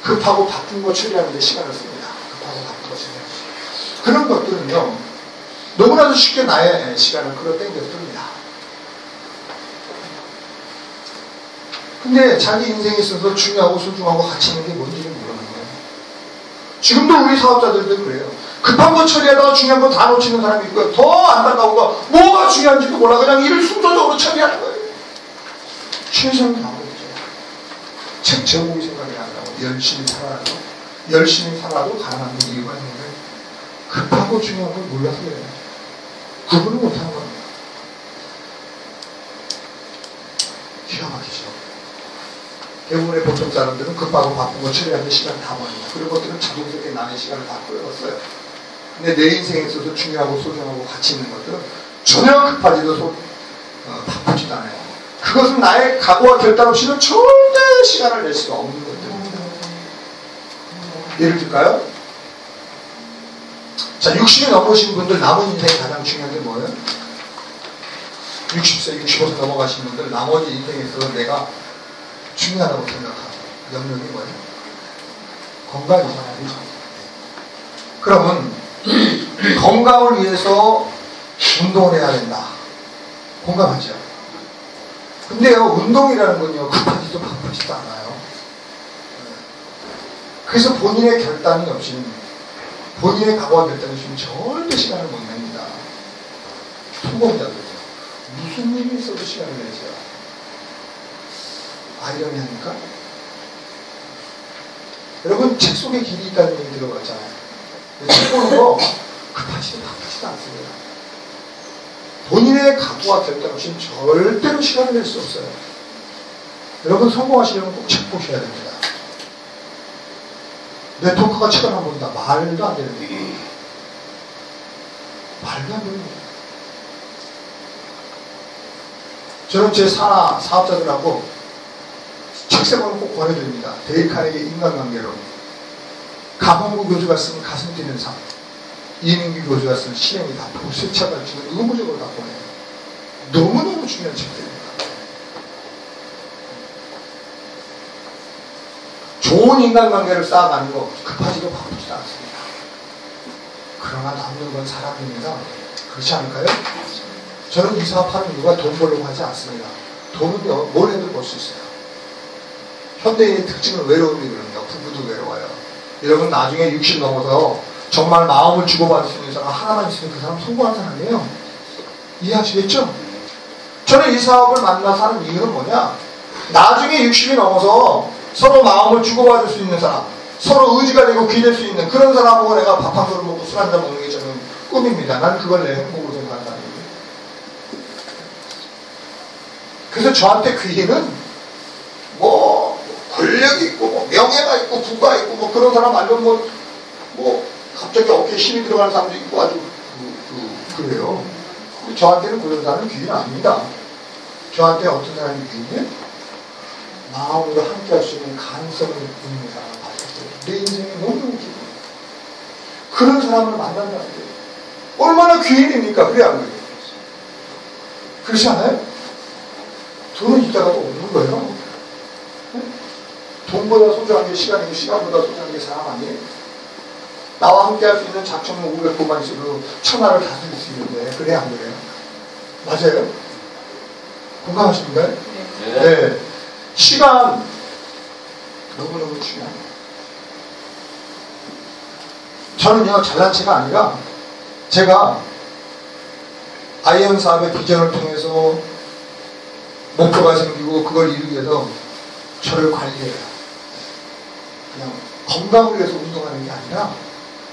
급하고 바쁜 거 처리하는 데 시간을 씁니다. 급하고 바쁜 거 처리하는 그런 것들은요 너무나도 쉽게 나의 시간을 끌어당겨 씁니다. 근데 자기 인생에 있어서 중요하고 소중하고 가치 있는 게 뭔지를 모르는 거예요. 지금도 우리 사업자들도 그래요. 급한 거 처리하다가 중요한 거 다 놓치는 사람이 있고요. 더 안타까운 거 뭐가 중요한지도 몰라 그냥 일을 순서적으로 처리하는 거예요. 최선을 다하고 있죠. 책 제목이 생각이 안 나고 열심히 살아도 가능한 이유가 있는데 급하고 중요한 걸 몰라서 그래요. 구분을 못하는 겁니다. 기가 막히죠. 대부분의 보통 사람들은 급하고 바쁜 거 처리하는 시간을 다 버립니다. 그런 것들은 자동스럽게 남의 시간을 다 끌어갔어요. 근데 내 인생에 있어서 중요하고 소중하고 가치 있는 것들은 전혀 급하지도 바쁘지도 않아요. 그것은 나의 각오와 결단 없이는 절대 시간을 낼 수가 없는 것들입니다. 예를 들까요? 자, 60이 넘으신 분들 남은 인생에 가장 중요한 게 뭐예요? 60세, 65세 넘어가신 분들 나머지 인생에서 내가 중요하다고 생각하는 영역이 뭐예요? 건강이잖아요. 그러면 건강을 위해서 운동을 해야 된다. 공감하죠? 근데요, 운동이라는 건요, 급하지도 바쁘지도 않아요. 그래서 본인의 결단이 없이는, 본인의 각오와 결단이 없이는 절대 시간을 못 냅니다. 성공자들은요. 무슨 일이 있어도 시간을 내세요. 아이러니합니까? 여러분 책 속에 길이 있다는 얘기 들어봤잖아요. 책 보는 거 급하지도 바쁘지도 않습니다. 본인의 각오와 결단 없이는 절대로 시간을 낼 수 없어요. 여러분 성공하시려면 꼭 책 보셔야 됩니다. 네트워크가 책을 안 본다. 말도 안 되는 얘기. 말도 안 되는 얘기. 저는 제 산하 사업자들하고 책 세 권을 꼭 권해드립니다. 데일 카네기 인간관계로. 강원구 교수가 쓴 가슴 뛰는 삶, 이민규 교수가 쓴 실행이다. 도세차가 지금 의무적으로 다 보내요. 너무너무 중요한 책들입니다. 좋은 인간관계를 쌓아가는 거 급하지도 바쁘지도 않습니다. 그러나 남는 건 사람입니다. 그렇지 않을까요? 저는 이 사업하는 이유가 돈 벌려고 하지 않습니다. 돈은요, 뭘 해도 벌 수 있어요. 현대인의 특징은 외로움이거든요. 부부도 외로워요. 여러분 나중에 60 넘어서 정말 마음을 주고받을 수 있는 사람 하나만 있으면 그 사람 성공한 사람이에요. 이해하시겠죠? 저는 이 사업을 만나서 하는 이유는 뭐냐? 나중에 60이 넘어서 서로 마음을 주고받을 수 있는 사람, 서로 의지가 되고 기댈 수 있는 그런 사람하고 내가 밥 한 그릇 먹고 술 한잔 먹는 게 저는 꿈입니다. 난 그걸 내 행복으로 생각한다는 얘기예요. 그래서 저한테 그 일은 뭐 권력이 있고 뭐 명예가 있고 부가 있고 뭐 그런 사람 아니면 뭐 갑자기 어깨에 힘이 들어가는 사람도 있고 아주 그래요. 저한테는 그런 사람은 귀인이 아닙니다. 저한테 어떤 사람이 귀인이에요? 마음으로 함께 할 수 있는 가능성을 있는 사람을 봤을 때 내 인생이 너무너무 기분. 그런 사람을 만난다는 게 얼마나 귀인입니까? 그래 안 그래요? 그렇지 않아요? 돈은 있다가도 없는 거예요. 돈보다 소중한 게 시간이고 시간보다 소중한 게 사람 아니에요? 나와 함께 할 수 있는 작정은 500분만 있어도 천하를 다스릴 수 있는데 그래 안 그래요? 맞아요? 공감하십니까? 네. 시간 너무너무 중요합니다. 저는요 잘난 체가 아니라 제가 아이언 사업의 비전을 통해서 목표가 생기고 그걸 이루기 위해서 저를 관리해요. 그냥 건강을 위해서 운동하는 게 아니라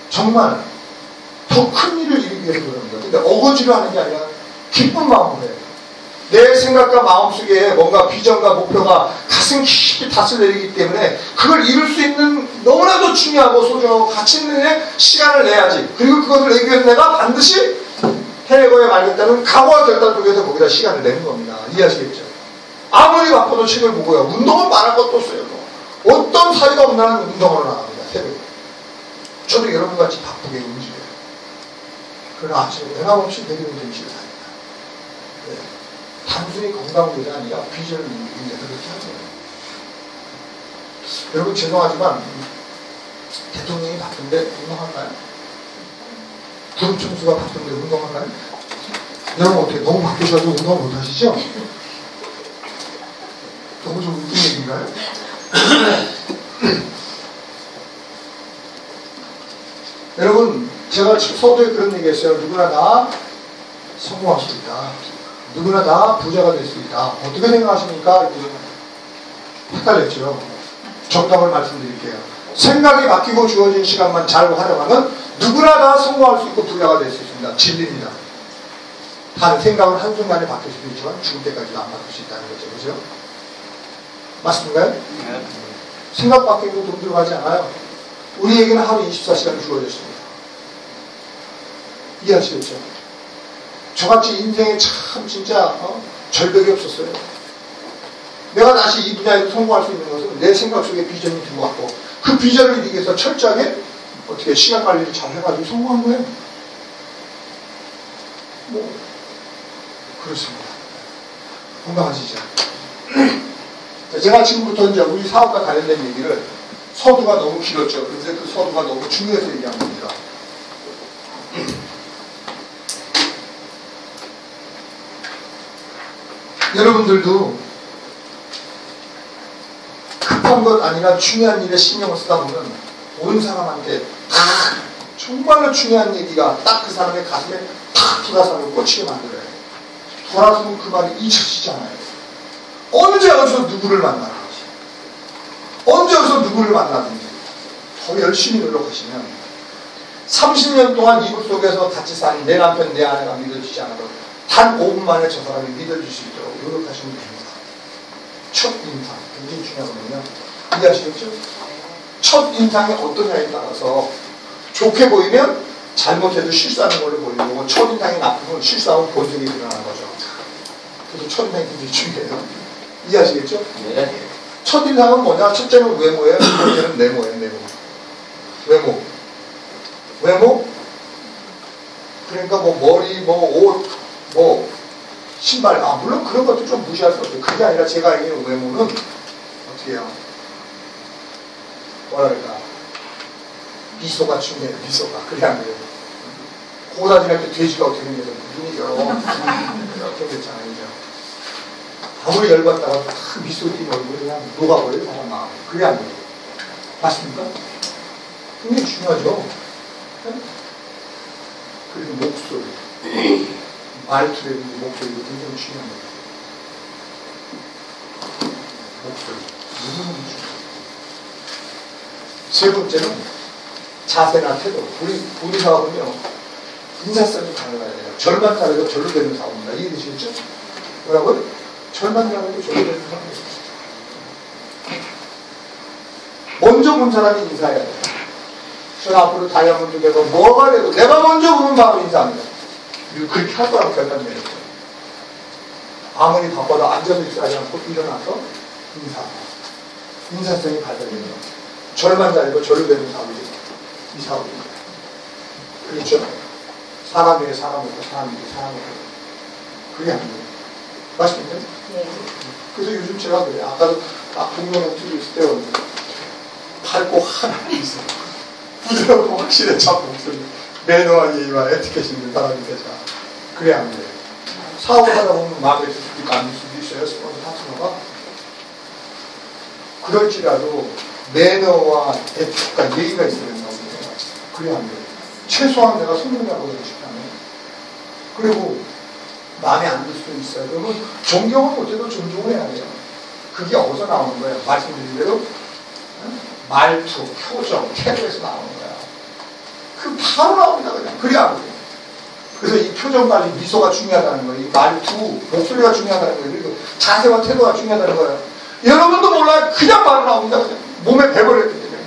정말 더 큰 일을 이루기 위해서 그러는 거예요. 근데 어거지로 하는 게 아니라 기쁜 마음으로 해요. 내 생각과 마음속에 뭔가 비전과 목표가 가슴 깊이 닷을 내리기 때문에 그걸 이룰 수 있는 너무나도 중요하고 소중하고 가치 있는 시간을 내야지. 그리고 그것을 내기 위해서 내가 반드시 해내고야 말겠다는 각오와 결단 속에서 거기다 시간을 내는 겁니다. 이해하시겠죠? 아무리 바빠도 책을 보고요. 운동은 말할 것도 없어요. 어떤 사이가 없는 한 운동하러 나갑니다. 새벽에. 저도 여러분같이 바쁘게 움직여요. 그러나 아침에 변함없이 대기름 정신을 다닙니다. 네. 단순히 건강 문제가 아니라 비전을 이루기 위해서 그렇게 하는 거예요. 여러분 죄송하지만 대통령이 바쁜데 운동할까요? 구름 총수가 바쁜데 운동할까요? 여러분 어떻게 너무 바쁘셔도 운동 못하시죠? 너무 좀 웃긴 얘기인가요? 여러분 제가 서두에 그런 얘기 했어요. 누구나 다 성공할 수 있다. 누구나 다 부자가 될 수 있다. 어떻게 생각하십니까? 헷갈렸죠. 정답을 말씀드릴게요. 생각이 바뀌고 주어진 시간만 잘 활용하면 누구나 다 성공할 수 있고 부자가 될 수 있습니다. 진리입니다. 단 생각은 한순간에 바뀔 수도 있지만 죽을 때까지도 안 바뀔 수 있다는 거죠. 그죠? 맞습니까요? 네. 생각 바뀌고 돈 들어가지 않아요. 우리에게는 하루 24시간이 주어졌습니다. 이해하시겠죠? 저같이 인생에 참 진짜 절벽이 없었어요. 내가 다시 이 분야에서 성공할 수 있는 것은 내 생각 속에 비전이 들어왔고 그 비전을 이루기 위해서 철저하게 어떻게 시간 관리를 잘 해가지고 성공한 거예요. 뭐 그렇습니다. 건강하시죠? 제가 지금부터 이제 우리 사업과 관련된 얘기를 서두가 너무 길었죠. 그런데 그 서두가 너무 중요해서 얘기한 겁니다. 여러분들도 급한 것 아니라 중요한 일에 신경을 쓰다 보면 온 사람한테 정말로 중요한 얘기가 딱 그 사람의 가슴에 탁 들어가서 꽂히게 만들어요. 돌아서면 그 말이 잊혀지잖아요. 언제 어디서 누구를 만나든지, 언제 어디서 누구를 만나든지 더 열심히 노력하시면 30년 동안 이불 속에서 같이 산 내 남편, 내 아내가 믿어지지 않아도 단 5분 만에 저 사람이 믿어질 수 있도록 노력하시면 됩니다. 첫 인상, 굉장히 중요하거든요. 이해하시겠죠? 첫 인상이 어떠냐에 따라서 좋게 보이면 잘못해도 실수하는 걸로 보이고, 첫 인상이 나쁘면 실수하고 본성이 드러나는 거죠. 그래서 첫 인상이 굉장히 중요해요. 이해하시겠죠? 네. 첫 인상은 뭐냐? 첫째는 외모예요. 두 번째는 내모예요. 내모. 외모? 그러니까 뭐 머리, 뭐 옷, 뭐 신발, 물론 그런 것도 좀 무시할 수 없어요. 그게 아니라 제가 얘기하는 외모는 어떻게 해요? 뭐랄까, 미소가 중요해요. 미소가. 그래 안 그래요? 고사진할 때 돼지가 어떻게 생겨서 눈이 이렇게 됐잖아요. 그죠? 아무리 열받다가 딱 미소 띄는 얼굴이 그냥 녹아버려요. 사람 마음에. 그래 안 그래요? 맞습니까? 굉장히 중요하죠. 그리고 목소리, 말투라든지 목소리도 굉장히 중요합니다. 목소리, 너무너무 중요해요. 세 번째는 자세나 태도. 우리 사업은요, 인사성이 가능해야 돼요. 절만 잘해도 절로 되는 사업입니다. 이해되시겠죠? 뭐라고요? 절만 잘해도 절로 되는 사업입니다. 먼저 본 사람이 인사해야 돼요. 저는 앞으로 다이아몬드에서 뭐가 돼도 내가 먼저 보면 바로 인사합니다. 그리고 그렇게 할 거라고 결단내렸어요. 아무리 바빠도 앉아서 있어야지 않고 일어나서 인사성이 발달되는 거예요. 절만 잘해도 절로 되는 사업이죠. 이 사업입니다. 그렇죠? 사람 위에 사람 없고 사람 위에 사람 없고 그게 아니에요. 맞습니까? 네. 그래서 요즘 제가 그래요. 아까도 딱 공룡을 뛰고 있을 때 밝고 하나가 있어요. 부드럽고 확실해 참 목소리. 매너와 예의와 에티켓이 있는 사람이 되자. 그래 안 돼요. 사업을 하다 보면 마음에 들 수도 있고 안 들 수도 있어요. 스폰서 파트너가. 그럴지라도 매너와 에티켓과 예의가 있어야 된다고 생각해요. 그래 안 돼요. 최소한 내가 손님이라고 하고 싶다면. 그리고 마음에 안 들 수도 있어요. 그러면 존경은 못해도 존중을 해야 돼요. 그게 어디서 나오는 거예요? 말씀드린 대로 말투, 표정, 태도에서 나오는 거야. 그 바로 나옵니다. 그냥. 그래 안 돼요. 그래서 이 표정까지 미소가 중요하다는 거예요. 이 말투, 목소리가 중요하다는 거예요. 그리고 자세와 태도가 중요하다는 거예요. 여러분도 몰라요. 그냥 바로 나옵니다. 그냥. 몸에 배버렸기 때문에.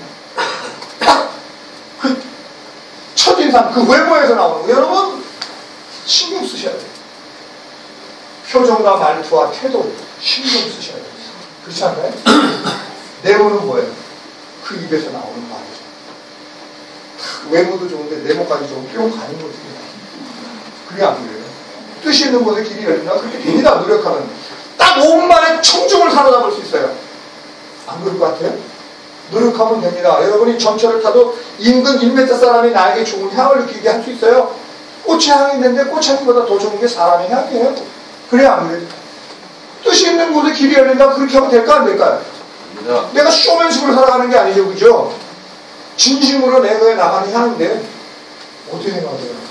그 첫인상, 그 외모에서 나오는 거예요. 여러분 신경 쓰셔야 돼요. 표정과 말투와 태도 신경 쓰셔야 돼요. 그렇지 않나요? 내모는 뭐예요? 그 입에서 나오는 말이죠. 외모도 좋은데 내모까지 좀 뿅 가는 거지. 그게 안 그래요. 뜻이 있는 곳에 길이 열린다. 그렇게 됩니다. 노력하면. 딱 5분 만에 청중을 사로잡을 수 있어요. 안 그럴 것 같아요? 노력하면 됩니다. 여러분이 전철을 타도 인근 1m 사람이 나에게 좋은 향을 느끼게 할 수 있어요. 꽃의 향이 있는데 꽃향기보다 더 좋은 게 사람의 향이에요. 그래 안 그래요? 뜻이 있는 곳에 길이 열린다. 그렇게 하면 될까 안 될까요? 내가 쇼맨식으로 살아가는 게 아니죠. 그죠? 진심으로 내가 나가는 향인데 어떻게 생각하세요?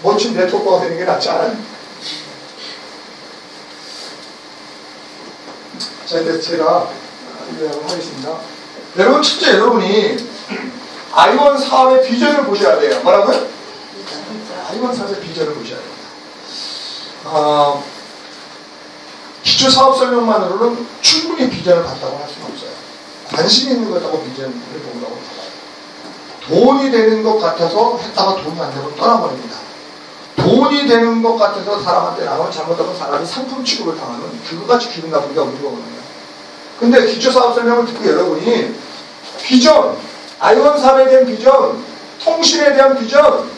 멋진 네트워크가 되는 게 낫지 않아요? 자, 이제 제가 이야기를 하겠습니다. 여러분, 첫째 여러분이 아이원 사업의 비전을 보셔야 돼요. 뭐라고요? 아이원 사업의 비전을 보셔야 됩니다. 기초 사업 설명만으로는 충분히 비전을 봤다고 할 수는 없어요. 관심 있는 것하고 비전을 본다고 달라요. 돈이 되는 것 같아서 했다가 돈이 안 되고 떠나버립니다. 돈이 되는 것 같아서 사람한테 나가면 잘못하면 사람이 상품 취급을 당하는 그거같이 기분 나쁜 게 없는 거거든요. 근데 기초 사업 설명을 듣고 여러분이 비전, 아이원 사업에 대한 비전, 통신에 대한 비전,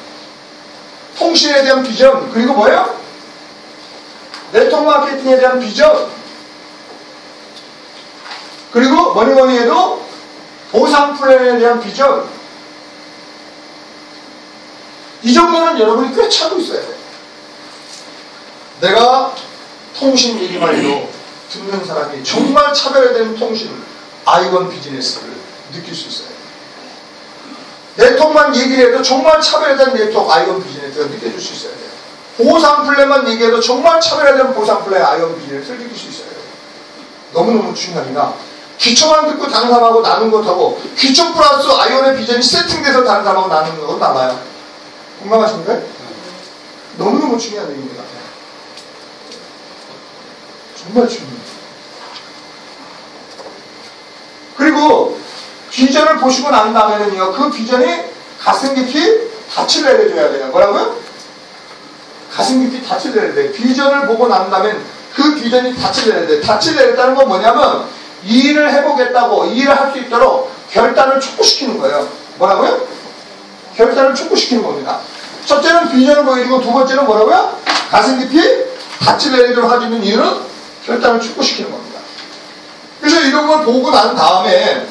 그리고 뭐예요? 네트워크 마케팅에 대한 비전, 그리고 뭐니 해도 보상 플랜에 대한 비전, 이 정도는 여러분이 꿰차고 있어야 돼요. 내가 통신 얘기만 해도 듣는 사람이 정말 차별화된 통신, 아이원 비즈니스를 느낄 수 있어요. 네트워크만 얘기를 해도 정말 차별화된 네트워크, 아이원 비즈니스가 느껴질 수 있어야 돼요. 보상 플랜만 얘기해도 정말 차별화된 보상 플랜 아이언 비즈니스를 느낄 수 있어요. 너무너무 중요합니다. 기초만 듣고 다른 사람하고 나눈 것하고 기초 플러스 아이언의 비전이 세팅돼서 다른 사람하고 나누는 것은 달라요. 공감하십니까? 너무너무 중요한 얘기입니다. 정말 중요해요. 그리고 비전을 보시고 난 다음에는요, 그 비전이 가슴 깊이 닻을 내려줘야 돼요. 뭐라고요? 가슴 깊이 닻을 내려야 돼요. 비전을 보고 난 다음엔 그 비전이 닻을 내려야 돼요. 닻을 내렸다는 건 뭐냐면 이 일을 해보겠다고, 이 일을 할 수 있도록 결단을 촉구시키는 거예요. 뭐라고요? 결단을 촉구시키는 겁니다. 첫째는 비전을 보여주고 두 번째는 뭐라고요? 가슴 깊이 닻을 내리도록 해주는 이유는 결단을 촉구시키는 겁니다. 그래서 이런 걸 보고 난 다음에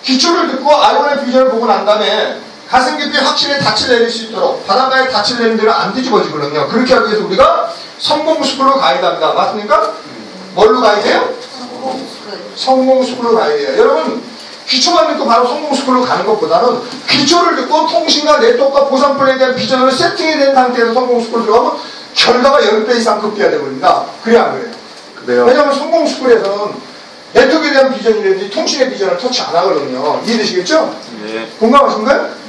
기초를 듣고 아이언의 비전을 보고 난 다음에 가슴 깊이 확실히 닻을 내릴 수 있도록 바닷가에 닻을 내린 데는 안 뒤집어지거든요. 그렇게 하기 위해서 우리가 성공스쿨로 가야 합니다. 맞습니까? 뭘로 가야 돼요? 성공스쿨로 가야 돼요. 여러분 기초만 듣고 바로 성공스쿨로 가는 것보다는 기초를 듣고 통신과 네트워크와 보상 플랜에 대한 비전을 세팅이 된 상태에서 성공스쿨로 들어가면 결과가 10배 이상 급기가 되버립니다. 그래야 안 그래요? 그래요. 왜냐하면 성공스쿨에서는 네트워크에 대한 비전이라든지 통신의 비전을 터치 안 하거든요. 이해되시겠죠? 네. 공감하신가요?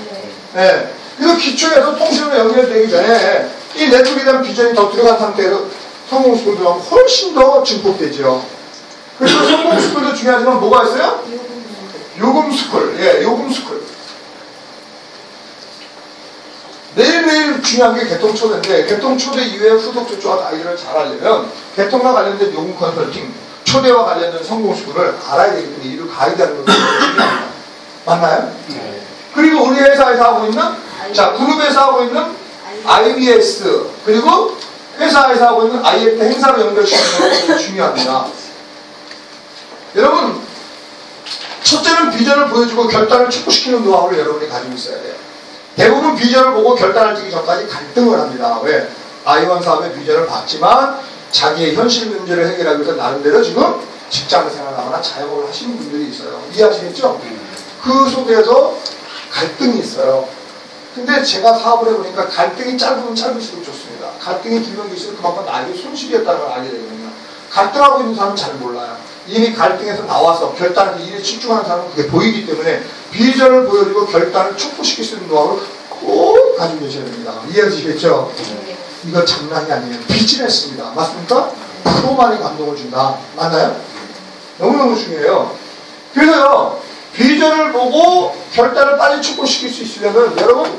네. 그래서 기초에서 통신으로 연결되기 전에 이 네트워크에 대한 비전이 더 들어간 상태에서 성공스쿨 들어가면 훨씬 더 증폭되죠. 그래서 성공스쿨도 중요하지만 뭐가 있어요? 요금스쿨. 예, 요금스쿨. 매일매일 중요한 게 개통초대인데 개통초대 이후에 후속조치와 관리를 잘 하려면 개통과 관련된 요금 컨설팅, 초대와 관련된 성공스쿨을 알아야 되기 때문에 이를 가이드하는 것이 중요합니다. 맞나요? 네. 그리고 우리 회사에서 하고 있는, 자, 그룹에서 하고 있는 IBS, 그리고 회사에서 하고 있는 IF 행사로 연결시키는 것이 중요합니다. 여러분, 첫째는 비전을 보여주고 결단을 촉구시키는 노하우를 여러분이 가지고 있어야 돼요. 대부분 비전을 보고 결단을 찍기 전까지 갈등을 합니다. 왜? 아이원 사업의 비전을 봤지만 자기의 현실 문제를 해결하기 위해서 나름대로 지금 직장 생활하거나 자영업을 하시는 분들이 있어요. 이해하시겠죠? 그 속에서 갈등이 있어요. 근데 제가 사업을 해보니까 갈등이 짧으면 짧을수록 좋습니다. 갈등이 길면 길수록 그만큼 나에게 손실이었다는 걸 알게 되거든요. 갈등하고 있는 사람은 잘 몰라요. 이미 갈등에서 나와서 결단해서 일에 집중하는 사람은 그게 보이기 때문에 비전을 보여주고 결단을 촉구시킬 수 있는 노하우를 꼭 가지고 계셔야 됩니다. 이해하시겠죠? 이거 장난이 아니에요. 비즈니스입니다. 맞습니까? 또 많이 감동을 준다. 맞나요? 너무너무 중요해요. 그래서요, 비전을 보고 결단을 빨리 촉구시킬 수 있으려면 여러분,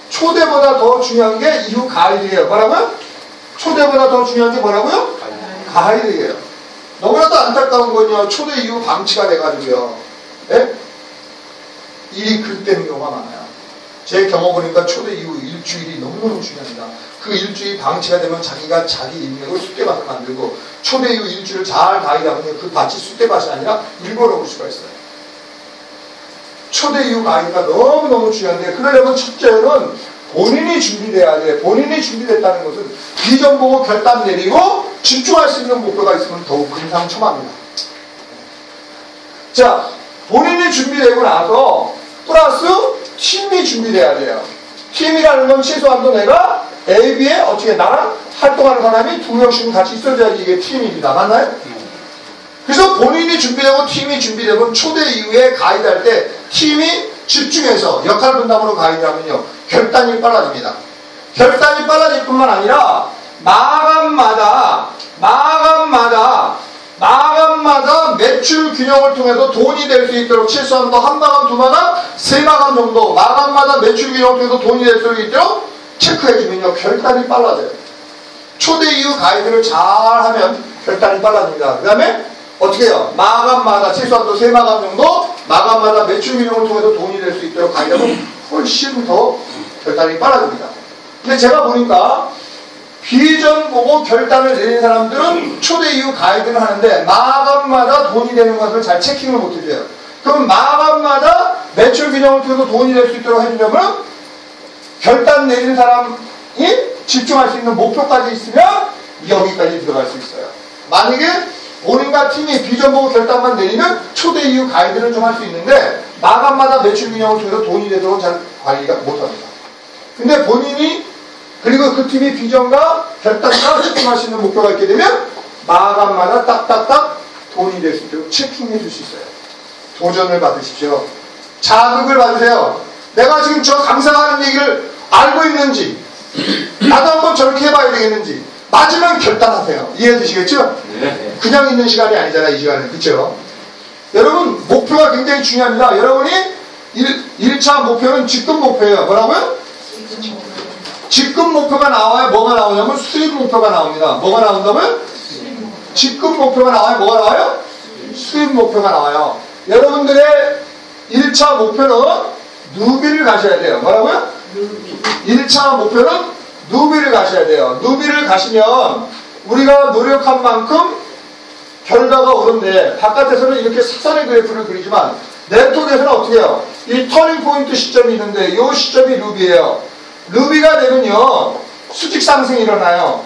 초대보다 더 중요한 게 이후 가이드예요. 뭐라고요? 초대보다 더 중요한 게 뭐라고요? 가이드예요. 너무나도 안타까운 건요, 초대 이후 방치가 돼가지고요, 예? 일이 그릇되는 경우가 많아요. 제 경험 보니까 초대 이후 일주일이 너무너무 중요합니다. 그 일주일이 방치가 되면 자기가 자기 인맥을 쑥대밭을 만들고 초대 이후 일주일을 잘 가이드하면 그 밭이 쑥대밭이 아니라 일본으로 올 수가 있어요. 초대 이후 가이드가 너무너무 중요한데 그러려면 첫째는 본인이 준비돼야 돼. 본인이 준비됐다는 것은 비전 보고 결단 내리고 집중할 수 있는 목표가 있으면 더욱 금상첨화입니다. 자, 본인이 준비되고 나서 플러스 팀이 준비돼야 돼요. 팀이라는 건 최소한도 내가 A, B에 어떻게 나랑 활동하는 사람이 2명씩은 같이 있어야지 이게 팀입니다. 맞나요? 그래서 본인이 준비되고 팀이 준비되면 초대 이후에 가이드할 때 팀이 집중해서 역할 분담으로 가이드하면요, 결단이 빨라집니다. 결단이 빨라질 뿐만 아니라 마감마다 매출 균형을 통해서 돈이 될 수 있도록 최소한 한 마감, 두 마감, 세 마감 정도 마감마다 매출 균형을 통해서 돈이 될 수 있도록 체크해주면요, 결단이 빨라져요. 초대 이후 가이드를 잘하면 결단이 빨라집니다. 그 다음에 어떻게 해요? 마감마다 최소한 세 마감 정도 마감마다 매출 균형을 통해서 돈이 될 수 있도록 가이드하면 훨씬 더 결단이 빨라집니다. 근데 제가 보니까 비전 보고 결단을 내린 사람들은 초대 이후 가이드를 하는데 마감마다 돈이 되는 것을 잘 체킹을 못 해줘요. 그럼 마감마다 매출 균형을 통해서 돈이 될 수 있도록 해주려면 결단 내린 사람이 집중할 수 있는 목표까지 있으면 여기까지 들어갈 수 있어요. 만약에 본인과 팀이 비전 보고 결단만 내리면 초대 이후 가이드를 좀 할 수 있는데 마감마다 매출 균형을 통해서 돈이 되도록 잘 관리가 못합니다. 근데 본인이 그리고 그 팀이 비전과 결단과 집중할 수 있는 목표가 있게 되면 마감마다 딱딱딱 돈이 될 수 있도록 체킹해 줄 수 있어요. 도전을 받으십시오. 자극을 받으세요. 내가 지금 저 강사가 하는 얘기를 알고 있는지, 나도 한번 저렇게 해봐야 되겠는지, 맞으면 결단하세요. 이해되시겠죠? 네. 그냥 있는 시간이 아니잖아요, 이 시간은. 그쵸? 여러분, 목표가 굉장히 중요합니다. 여러분이 1차 목표는 직급 목표예요. 뭐라고요? 직급 목표가 나와야 뭐가 나오냐면 수입 목표가 나옵니다. 뭐가 나온다고요? 직급 목표가 나와야 뭐가 나와요? 수입 목표가 나와요. 여러분들의 1차 목표는 누비를 가셔야 돼요. 뭐라고요? 1차 목표는 누비를 가셔야 돼요. 누비를 가시면 우리가 노력한 만큼 결과가 오는데, 바깥에서는 이렇게 사선의 그래프를 그리지만 네트워크에서는 어떻게 해요? 이 터닝 포인트 시점이 있는데 이 시점이 루비예요. 루비가 되면요 수직 상승이 일어나요.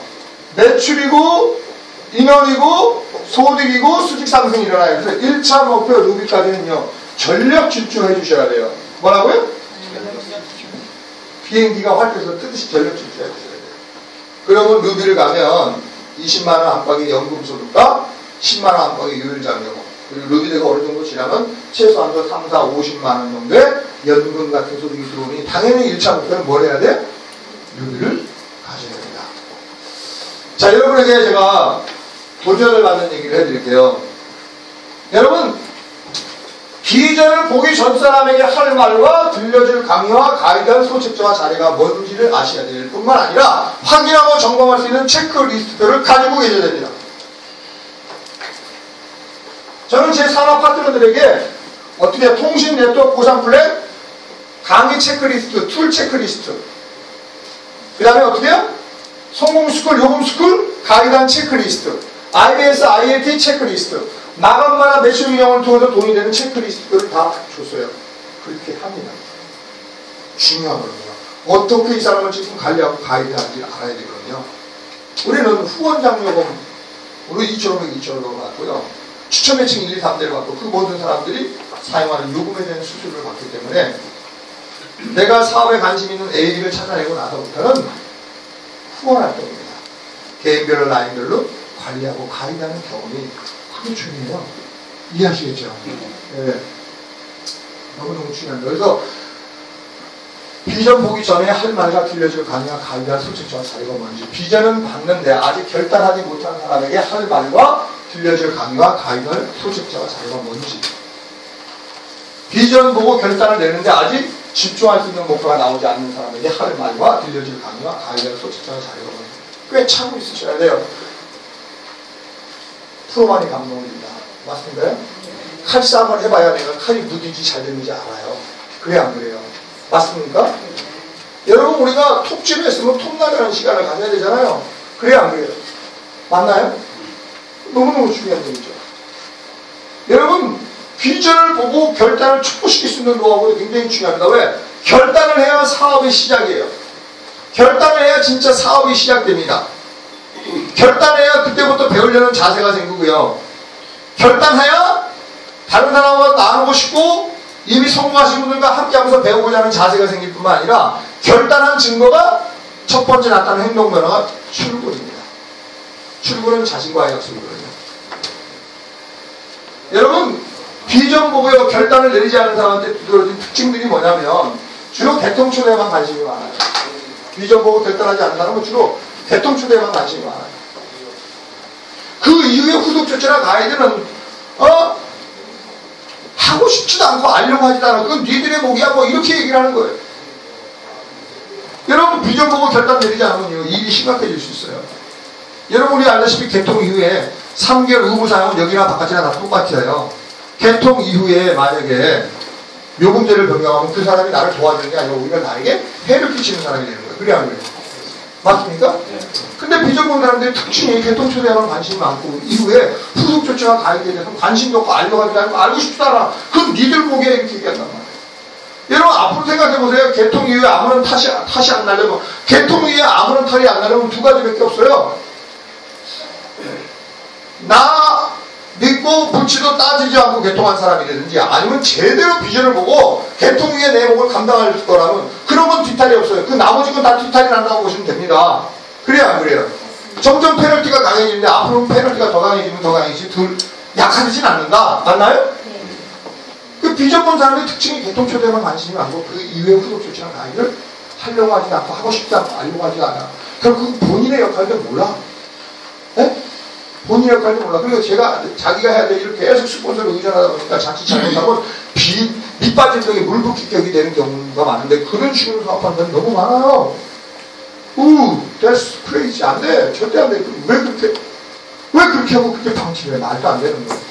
매출이고 인원이고 소득이고 수직 상승이 일어나요. 그래서 1차 목표 루비까지는요 전력 질주해 주셔야 돼요. 뭐라고요? 비행기가 활주에서 뜨듯이 전력 질주해 주셔야 돼요. 그러면 루비를 가면 20만원 안팎의 연금소득과 10만원 안팎의 유일장려, 그리고 루비대가 어느 정도 지나면 최소한도 3, 4, 50만원 정도의 연금 같은 소득이 들어오니 당연히 1차 목표는 뭘 해야 돼? 루비를 가셔야 됩니다. 자, 여러분에게 제가 도전을 받는 얘기를 해드릴게요. 여러분, 비전을 보기 전 사람에게 할 말과 들려줄 강의와 가이드할 소책자와 자료가 뭔지를 아셔야 될 뿐만 아니라 확인하고 점검할 수 있는 체크리스트들을 가지고 계셔야 됩니다. 저는 제 산업 파트너들에게 어떻게 통신 네트워크 보상 플랜, 강의 체크리스트, 툴 체크리스트, 그 다음에 어떻게 해요? 성공 스쿨, 요금 스쿨, 가이드한 체크리스트, IBS, ILT 체크리스트, 마감마다 매출 운영을 통해서 돈이 되는 체크리스트를 다 줬어요. 그렇게 합니다. 중요한 거예요. 어떻게 이 사람을 지금 관리하고 가이드하는지 알아야 되거든요. 우리는 후원 장려금, 우리 2,500을 받고요. 추천 매칭 1, 2, 3대를 받고 그 모든 사람들이 사용하는 요금에 대한 수수료를 받기 때문에 내가 사업에 관심 있는 A를 찾아내고 나서부터는 후원 활동입니다. 개인별로 라인별로 관리하고 가이드하는 경험이 그게 중요해요. 이해하시겠죠? 네. 너무너무 중요합니다. 그래서 비전 보기 전에 할 말과 들려줄 강의와 가이드할 소책자와 자료가 뭔지, 비전은 봤는데 아직 결단하지 못한 사람에게 할 말과 들려줄 강의와 가이드할 소책자와 자료가 뭔지, 비전 보고 결단을 내는데 아직 집중할 수 있는 목표가 나오지 않는 사람에게 할 말과 들려줄 강의와 가이드할 소책자와 자료가 뭔지 꽤 차고 있으셔야 돼요. 프로만이 감동을 줍니다. 맞습니까? 칼 싸움을 해봐야 내가 칼이 무딘지 잘 됐는지 알아요. 그래 안 그래요? 맞습니까? 여러분, 우리가 톱질을 했으면 톱나가는 시간을 가져야 되잖아요. 그래 안 그래요? 맞나요? 너무너무 중요한 얘기죠. 여러분, 비전을 보고 결단을 촉구시킬 수 있는 노하우도 굉장히 중요합니다. 왜? 결단을 해야 사업의 시작이에요. 결단을 해야 진짜 사업이 시작됩니다. 결단해야 그때부터 배우려는 자세가 생기고요. 결단해야 다른 사람과 나누고 싶고 이미 성공하신 분들과 함께하면서 배우고자 하는 자세가 생길 뿐만 아니라 결단한 증거가 첫 번째 나타나는 행동 변화가 출근입니다. 출근은 자신과의 약속이거든요. 여러분, 비전 보고요 결단을 내리지 않은 사람한테 두드러진 특징들이 뭐냐면 주로 대통초대에만 관심이 많아요. 비전 보고 결단하지 않은 사람은 주로 대통초대에만 관심이 많아요. 그 이후에 후속 조치나 가이드는 하고 싶지도 않고 알려고 하지도 않고 그건 니들의 목이야 뭐 이렇게 얘기를 하는 거예요. 여러분, 비전 보고 결단 내리지 않으면 일이 심각해질 수 있어요. 여러분, 우리 알다시피 개통 이후에 3개월 의무 사용은 여기나 바깥이나 다 똑같아요. 개통 이후에 만약에 요금제를 변경하면 그 사람이 나를 도와주는 게 아니라 오히려 나에게 해를 끼치는 사람이 되는 거예요. 그래 안 그래요? 맞습니까? 근데 비전 보는 사람들이 특징이 개통초대에만 관심이 많고 이후에 후속 조치와 가이드에 대해서 관심도 없고 알려고 하지 않고 알고 싶지도 않아. 그건 니들 보기에 이렇게 얘기한단 말이에요. 여러분, 앞으로 생각해보세요. 개통 이후에 아무런 탓이 안 나려면, 개통 이후에 아무런 탓이 안 나려면 두 가지밖에 없어요. 나 믿고 묻지도 따지지 않고 개통한 사람이라든지, 아니면 제대로 비전을 보고 개통 위의 내목을 감당할 거라면 그런 건 뒤탈이 없어요. 그 나머지 건 다 뒤탈이 난다고 보시면 됩니다. 그래요 안 그래요? 점점 페널티가 강해지는데 앞으로는 페널티가 더 강해지면 더 강해지지 덜 약해지진 않는다. 맞나요? 그 비전 본 사람의 특징이 개통 초대에만 관심이 많고 그 이외의 후속 조치나 강의를 하려고 하지 않고 하고 싶지 않고 하려고 하지 않아. 결국 본인의 역할도 몰라. 네? 본인의 역할도 몰라. 그리고 자기가 해야 될 일을 계속 스폰서를 의존하다 보니까 자칫 잘못하면 밑빠진 벽에 물 붓기 격이 되는 경우가 많은데 그런 식으로 사업하는 사람이 너무 많아요. that's crazy. 안 돼. 절대 안 돼. 왜 그렇게 하고 그렇게 방치를 해? 말도 안 되는 거예요.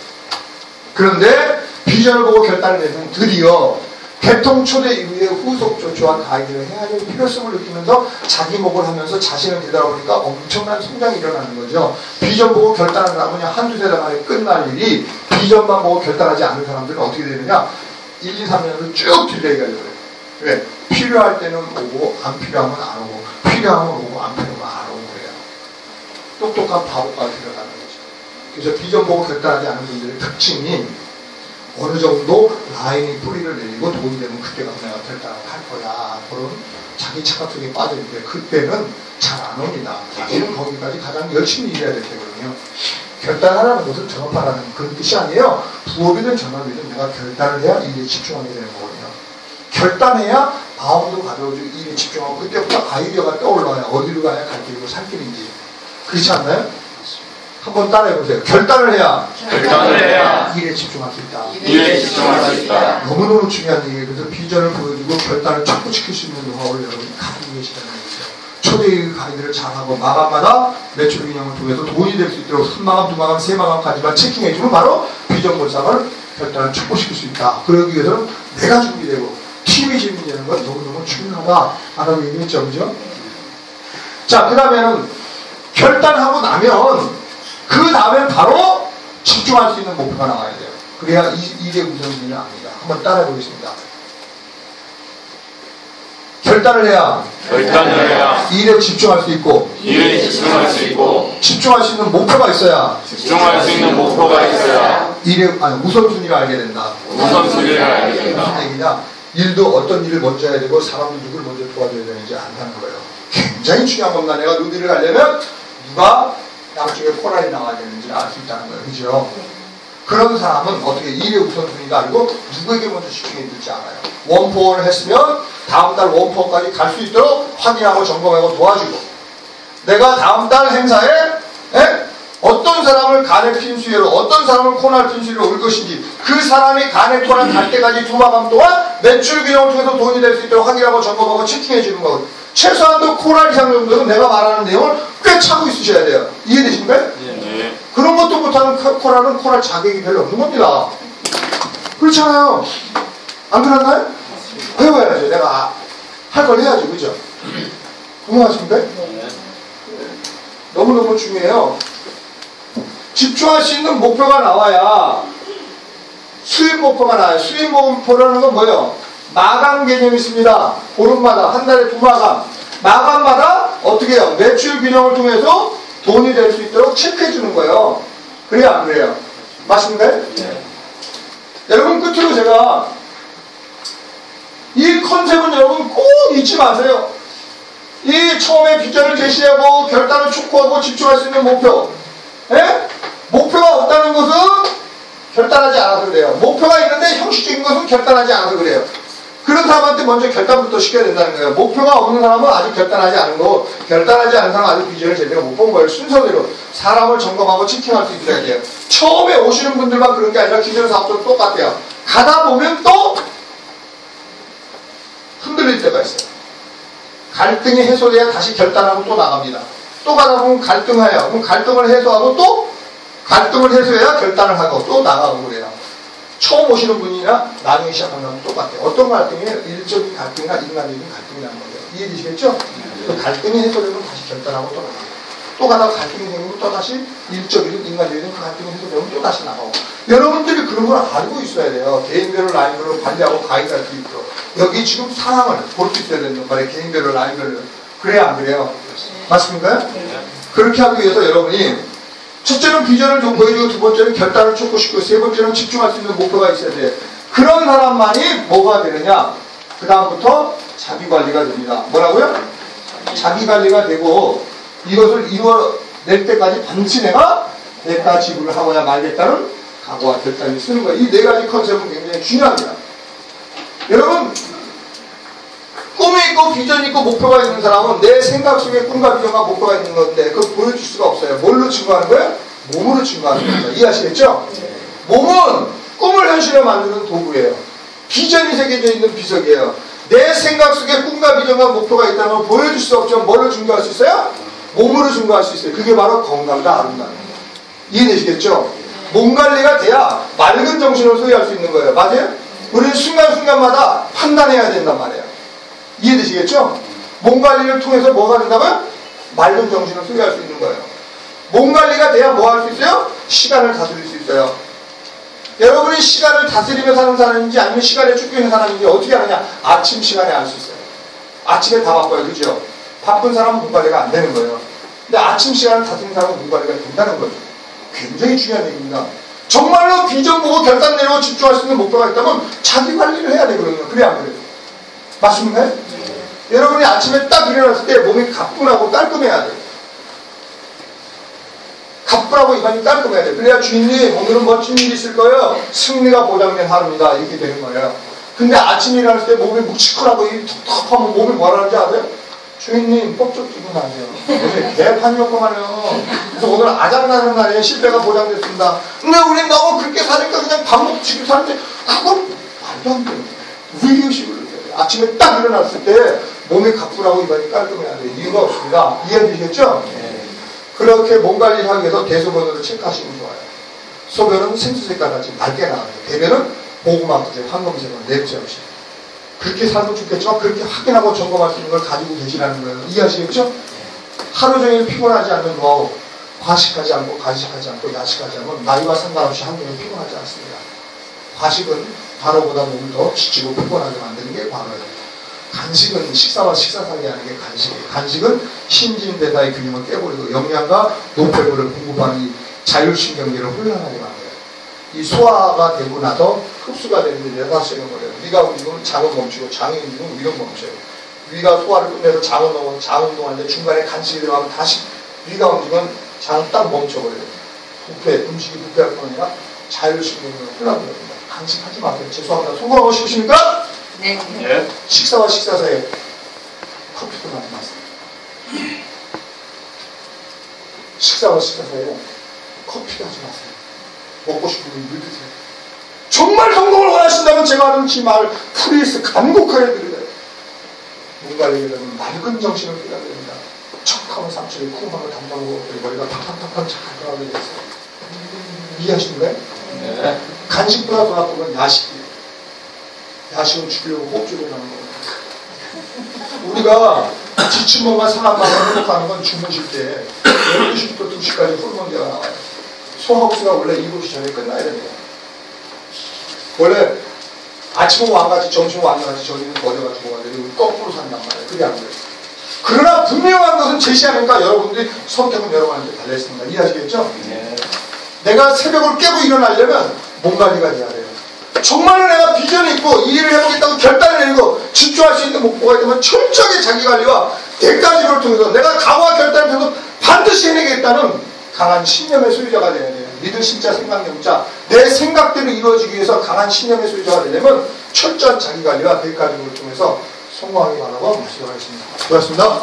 그런데 비전을 보고 결단을 내면 드디어 개통 초대 이후에 후속 조치와 가이드를 해야 될 필요성을 느끼면서 자기 목을 하면서 자신을 되돌아보니까 엄청난 성장이 일어나는 거죠. 비전 보고 결단을 하면 한두 달 만에 끝날 일이 비전만 보고 결단하지 않은 사람들은 어떻게 되느냐 1, 2, 3년을 쭉 딜레이가 돼요. 왜? 필요할 때는 오고 안 필요하면 안 오고 필요하면 오고 안 필요하면 안 오고 그래요. 똑똑한 바보가 되어가는 거죠. 그래서 비전 보고 결단하지 않은 분들의 특징이 어느 정도 라인이 뿌리를 내리고 돈이 되면 그때 가서 내가 결단을 할 거야. 그런 자기 착각속에 빠져있는데 그때는 잘 안 옵니다. 사실은 거기까지 가장 열심히 일해야 될 때거든요. 결단하라는 것은 전업하라는 그런 뜻이 아니에요. 부업이든 전업이든 내가 결단을 해야 일에 집중하게 되는 거거든요. 결단해야 마음도 가벼워지고 일에 집중하고 그때부터 아이디어가 떠올라야 어디로 가야 갈 길이고 살 길인지. 그렇지 않나요? 한번 따라해보세요. 결단을 해야 일에 집중할 수 있다. 일에 집중할 수 있다. 너무너무 중요한 얘기예요. 그래서 비전을 보여주고 결단을 촉구시킬 수 있는 노하우를 여러분이 가지고 계시다는 얘기죠. 초대의 가이드를 잘하고 마감마다 매출 균형을 통해서 돈이 될 수 있도록 3마감, 2마감, 3마감까지만 체킹해주면 바로 비전 몰상을 결단을 촉구시킬 수 있다. 그러기 위해서는 내가 준비되고 팀이 준비되는 건 너무너무 중요하다. 라는 얘기겠죠. 그죠? 자, 그 다음에는 결단하고 나면 그 다음에 바로 집중할 수 있는 목표가 나와야 돼요. 그래야 일의 우선순위를 압니다. 한번 따라해 보겠습니다. 결단을 해야 일에 집중할 수 있고 집중할 수 있는 목표가 있어야 일의 우선순위를 알게 된다. 무슨 얘기냐? 일도 어떤 일을 먼저 해야 되고 사람도 누구를 먼저 도와줘야 되는지 안다는 거예요. 굉장히 중요한 겁니다. 내가 누디를 가려면 누가 양쪽에 코랄이 나와야 되는지를 알 수 있다는 거예요. 그죠? 그런 사람은 어떻게 일의 우선순위가 아니고 누구에게 먼저 집중해야 될지 알아요. 원포를 했으면 다음 달 원포까지 갈 수 있도록 확인하고 점검하고 도와주고 내가 다음 달 행사에 어떤 사람을 간의 핀수위로 어떤 사람을 코랄 핀수위로 올 것인지 그 사람이 간의 코랄 갈 때까지 2마감 동안 매출 균형을 통해서 돈이 될 수 있도록 확인하고 점검하고 체킹해 주는 거거든요. 최소한도 코랄 이상 정도는 내가 말하는 내용을 꽤 차고 있으셔야 돼요. 이해되십니까? 네. 그런 것도 못하는 코랄은 코랄 자격이 별로 없는 겁니다. 그렇잖아요. 안 그렇나요? 배워야죠. 내가 할 걸 해야죠. 그죠? 동의하십니까? 네. 너무너무 중요해요. 집중할 수 있는 목표가 나와야 수입 목표가 나와요. 수입 목표라는 건 뭐예요? 마감 개념이 있습니다. 보름마다 한 달에 2마감. 마감마다 어떻게 해요? 매출 균형을 통해서 돈이 될 수 있도록 체크해 주는 거예요. 그래요 안 그래요? 맞습니까? 네. 여러분 끝으로 제가 이 컨셉은 여러분 꼭 잊지 마세요. 이 처음에 비전을 제시하고 결단을 촉구하고 집중할 수 있는 목표. 목표가 없다는 것은 결단하지 않아서 그래요. 목표가 있는데 형식적인 것은 결단하지 않아서 그래요. 그런 사람한테 먼저 결단부터 시켜야 된다는 거예요. 목표가 없는 사람은 아직 결단하지 않은 거고 결단하지 않은 사람은 아직 비전을 제대로 못 본 거예요. 순서대로 사람을 점검하고 체킹할 수 있어야 돼요. 처음에 오시는 분들만 그런 게 아니라 기존 사업도 똑같아요. 가다 보면 또 흔들릴 때가 있어요. 갈등이 해소돼야 다시 결단하고 또 나갑니다. 또 가다 보면 갈등해요. 그럼 갈등을 해소하고 또 갈등을 해소해야 결단을 하고 또 나가고 그래요. 처음 오시는 분이나 나중에 시작하는 사람은 똑같아요. 어떤 갈등이에요? 일적인 갈등이나 인간적인 갈등이라는 거예요. 이해되시겠죠? 그 갈등이 해소되면 다시 결단하고 또 나가고 또 가다가 갈등이 생기면 또 다시 일적이든 인간적이든 그 갈등이 해소되면 또 다시 나가고 여러분들이 그런 걸 알고 있어야 돼요. 개인별로 라인별로 관리하고 가이드할 수 있도록 여기 지금 상황을 볼 수 있어야 되는 말이에요. 개인별로 라인별로 그래야 안 그래요? 맞습니까? 그렇게 하기 위해서 여러분이 첫째는 비전을 좀 보여주고 두 번째는 결단을 촉구시키고 세 번째는 집중할 수 있는 목표가 있어야 돼. 그런 사람만이 뭐가 되느냐? 그 다음부터 자기관리가 됩니다. 뭐라고요? 자기관리가 되고 이것을 이뤄낼 때까지 반드시 내가 대가 지불을 하고야 말겠다는 각오와 결단을 쓰는 거예요. 이 네 가지 컨셉은 굉장히 중요합니다. 여러분, 꿈이 있고 비전이 있고 목표가 있는 사람은 내 생각 속에 꿈과 비전과 목표가 있는 건데 그걸 보여줄 수가 없어요. 뭘로 증거하는 거예요? 몸으로 증거하는 겁니다. 이해하시겠죠? 몸은 꿈을 현실로 만드는 도구예요. 비전이 새겨져 있는 비석이에요. 내 생각 속에 꿈과 비전과 목표가 있다는 걸 보여줄 수 없지만 뭘로 증거할 수 있어요? 몸으로 증거할 수 있어요. 그게 바로 건강과 아름다움입니다. 이해되시겠죠? 몸 관리가 돼야 맑은 정신을 소유할 수 있는 거예요. 맞아요? 우리는 순간순간마다 판단해야 된단 말이에요. 이해되시겠죠? 몸 관리를 통해서 뭐가 된다고요? 맑은 정신을 소유할 수 있는 거예요. 몸 관리가 돼야 뭐 할 수 있어요? 시간을 다스릴 수 있어요. 여러분이 시간을 다스리며 사는 사람인지 아니면 시간에 쫓기는 사람인지 어떻게 하느냐? 아침 시간에 알 수 있어요. 아침에 다 바빠요. 그죠? 바쁜 사람은 몸 관리가 안 되는 거예요. 근데 아침 시간을 다스리는 사람은 몸 관리가 된다는 거죠. 굉장히 중요한 얘기입니다. 정말로 비전 보고 결단 내리고 집중할 수 있는 목표가 있다면 자기 관리를 해야 되거든요. 그래 안 그래요? 맞습니까? 여러분이 아침에 딱 일어났을 때 몸이 가뿐하고 깔끔해야 돼요. 가뿐하고 입안이 깔끔해야 돼요. 그래야 주인님 오늘은 멋진 일이 있을 거예요. 승리가 보장된 하루입니다. 이렇게 되는 거예요. 근데 아침에 일어났을 때 몸이 묵직하고 입이 툭툭하면 몸이 뭐라 하는지 아세요? 주인님 법적 기분 아니에요. 오늘 개판이었구만요. 그래서 오늘 아장나는 날에 실패가 보장됐습니다. 근데 우린 너무 그렇게 사니까 그냥 밥 먹고 지금 사는데 그건 말도 안 돼요. 위의식으로 돼요. 아침에 딱 일어났을 때 몸이 가뿐하고 입안이 깔끔해야 돼요. 이유가 없습니다. 이해되시겠죠? 네. 그렇게 몸 관리를 하기 위해서 대소변으로 체크하시면 좋아요. 소변은 생수색깔같이 맑게 나와요. 대변은 고구마부제, 황금색으로 냄새 없이. 그렇게 살면 좋겠지만 그렇게 확인하고 점검할 수 있는 걸 가지고 계시라는 거예요. 이해하시겠죠? 하루 종일 피곤하지 않는 노하우, 과식하지 않고 간식하지 않고 야식하지 않으면 나이와 상관없이 한동안 피곤하지 않습니다. 과식은 과로보다 몸을 더 지치고 피곤하게 만드는 게 과로예요. 간식은 식사와 식사 사이에 하는 게 간식이에요. 간식은 신진대사의 균형을 깨버리고 영양과 노폐물을 공급하는 이 자율신경계를 혼란하게 만들어요. 이 소화가 되고 나서 흡수가 되는데 6시간 걸려요. 위가 움직이면 장은 멈추고 장이 움직이면 위는 멈춰요. 위가 소화를 끝내서 장은 넘어서 장 운동하는데 중간에 간식이 들어가면 다시 위가 움직이면 장은 딱 멈춰버려요. 음식이 부패할 뿐 아니라 자율신경계를 혼란합니다. 간식하지 마세요. 죄송합니다. 성공하고 싶으십니까? 네. 예. 식사와 식사 사이에 커피도 많이 마세요. 식사와 식사 사이에 커피도 하지 마세요. 먹고 싶으면 물 드세요. 정말 성공을 원하신다면 제가 하는 이 말 프리스 간곡하게 드려요. 몸 관리하려면 맑은 정신을 써야 됩니다. 척하면 상처에 쿵하면 담당하고 머리가 팍팍팍팍 잘 들어가게 됐어요. 이해하시는 거예요? 네. 간식보다 더 나쁜 건 야식이에요. 야식은 죽이려고 호흡줄을 하는 거예요. 우리가 지친 몸과 상한 마음을 회복하는 건 주무실 때 12시부터 2시까지 호르몬제가 나와요. 소화흡수가 원래 7시 전에 끝나야 됩니다. 원래 아침은 왕같이 점심은 왕같이 저희는 거저가 죽어가지고 거꾸로 산단 말이에요. 그게 안 그래요. 그러나 분명한 것은 제시하니까 여러분들이 선택은 여러분한테 달려있습니다. 이해하시겠죠? 네. 내가 새벽을 깨고 일어나려면 몸 관리가 돼야 돼요. 정말로 내가 비전이 있고 이 일을 해보겠다고 결단을 내리고 집중할 수 있는 목표가 있다면 철저하게 자기관리와 대가지를 통해서 내가 각오와 결단을 통해서 반드시 해내겠다는 강한 신념의 소유자가 돼야 돼요. 믿을 신자 생각용자 내 생각대로 이루어지기 위해서 강한 신념의 소유자가 되려면 철저한 자기관리와 대가지를 통해서 성공하기 바라고 말씀하겠습니다. 고맙습니다.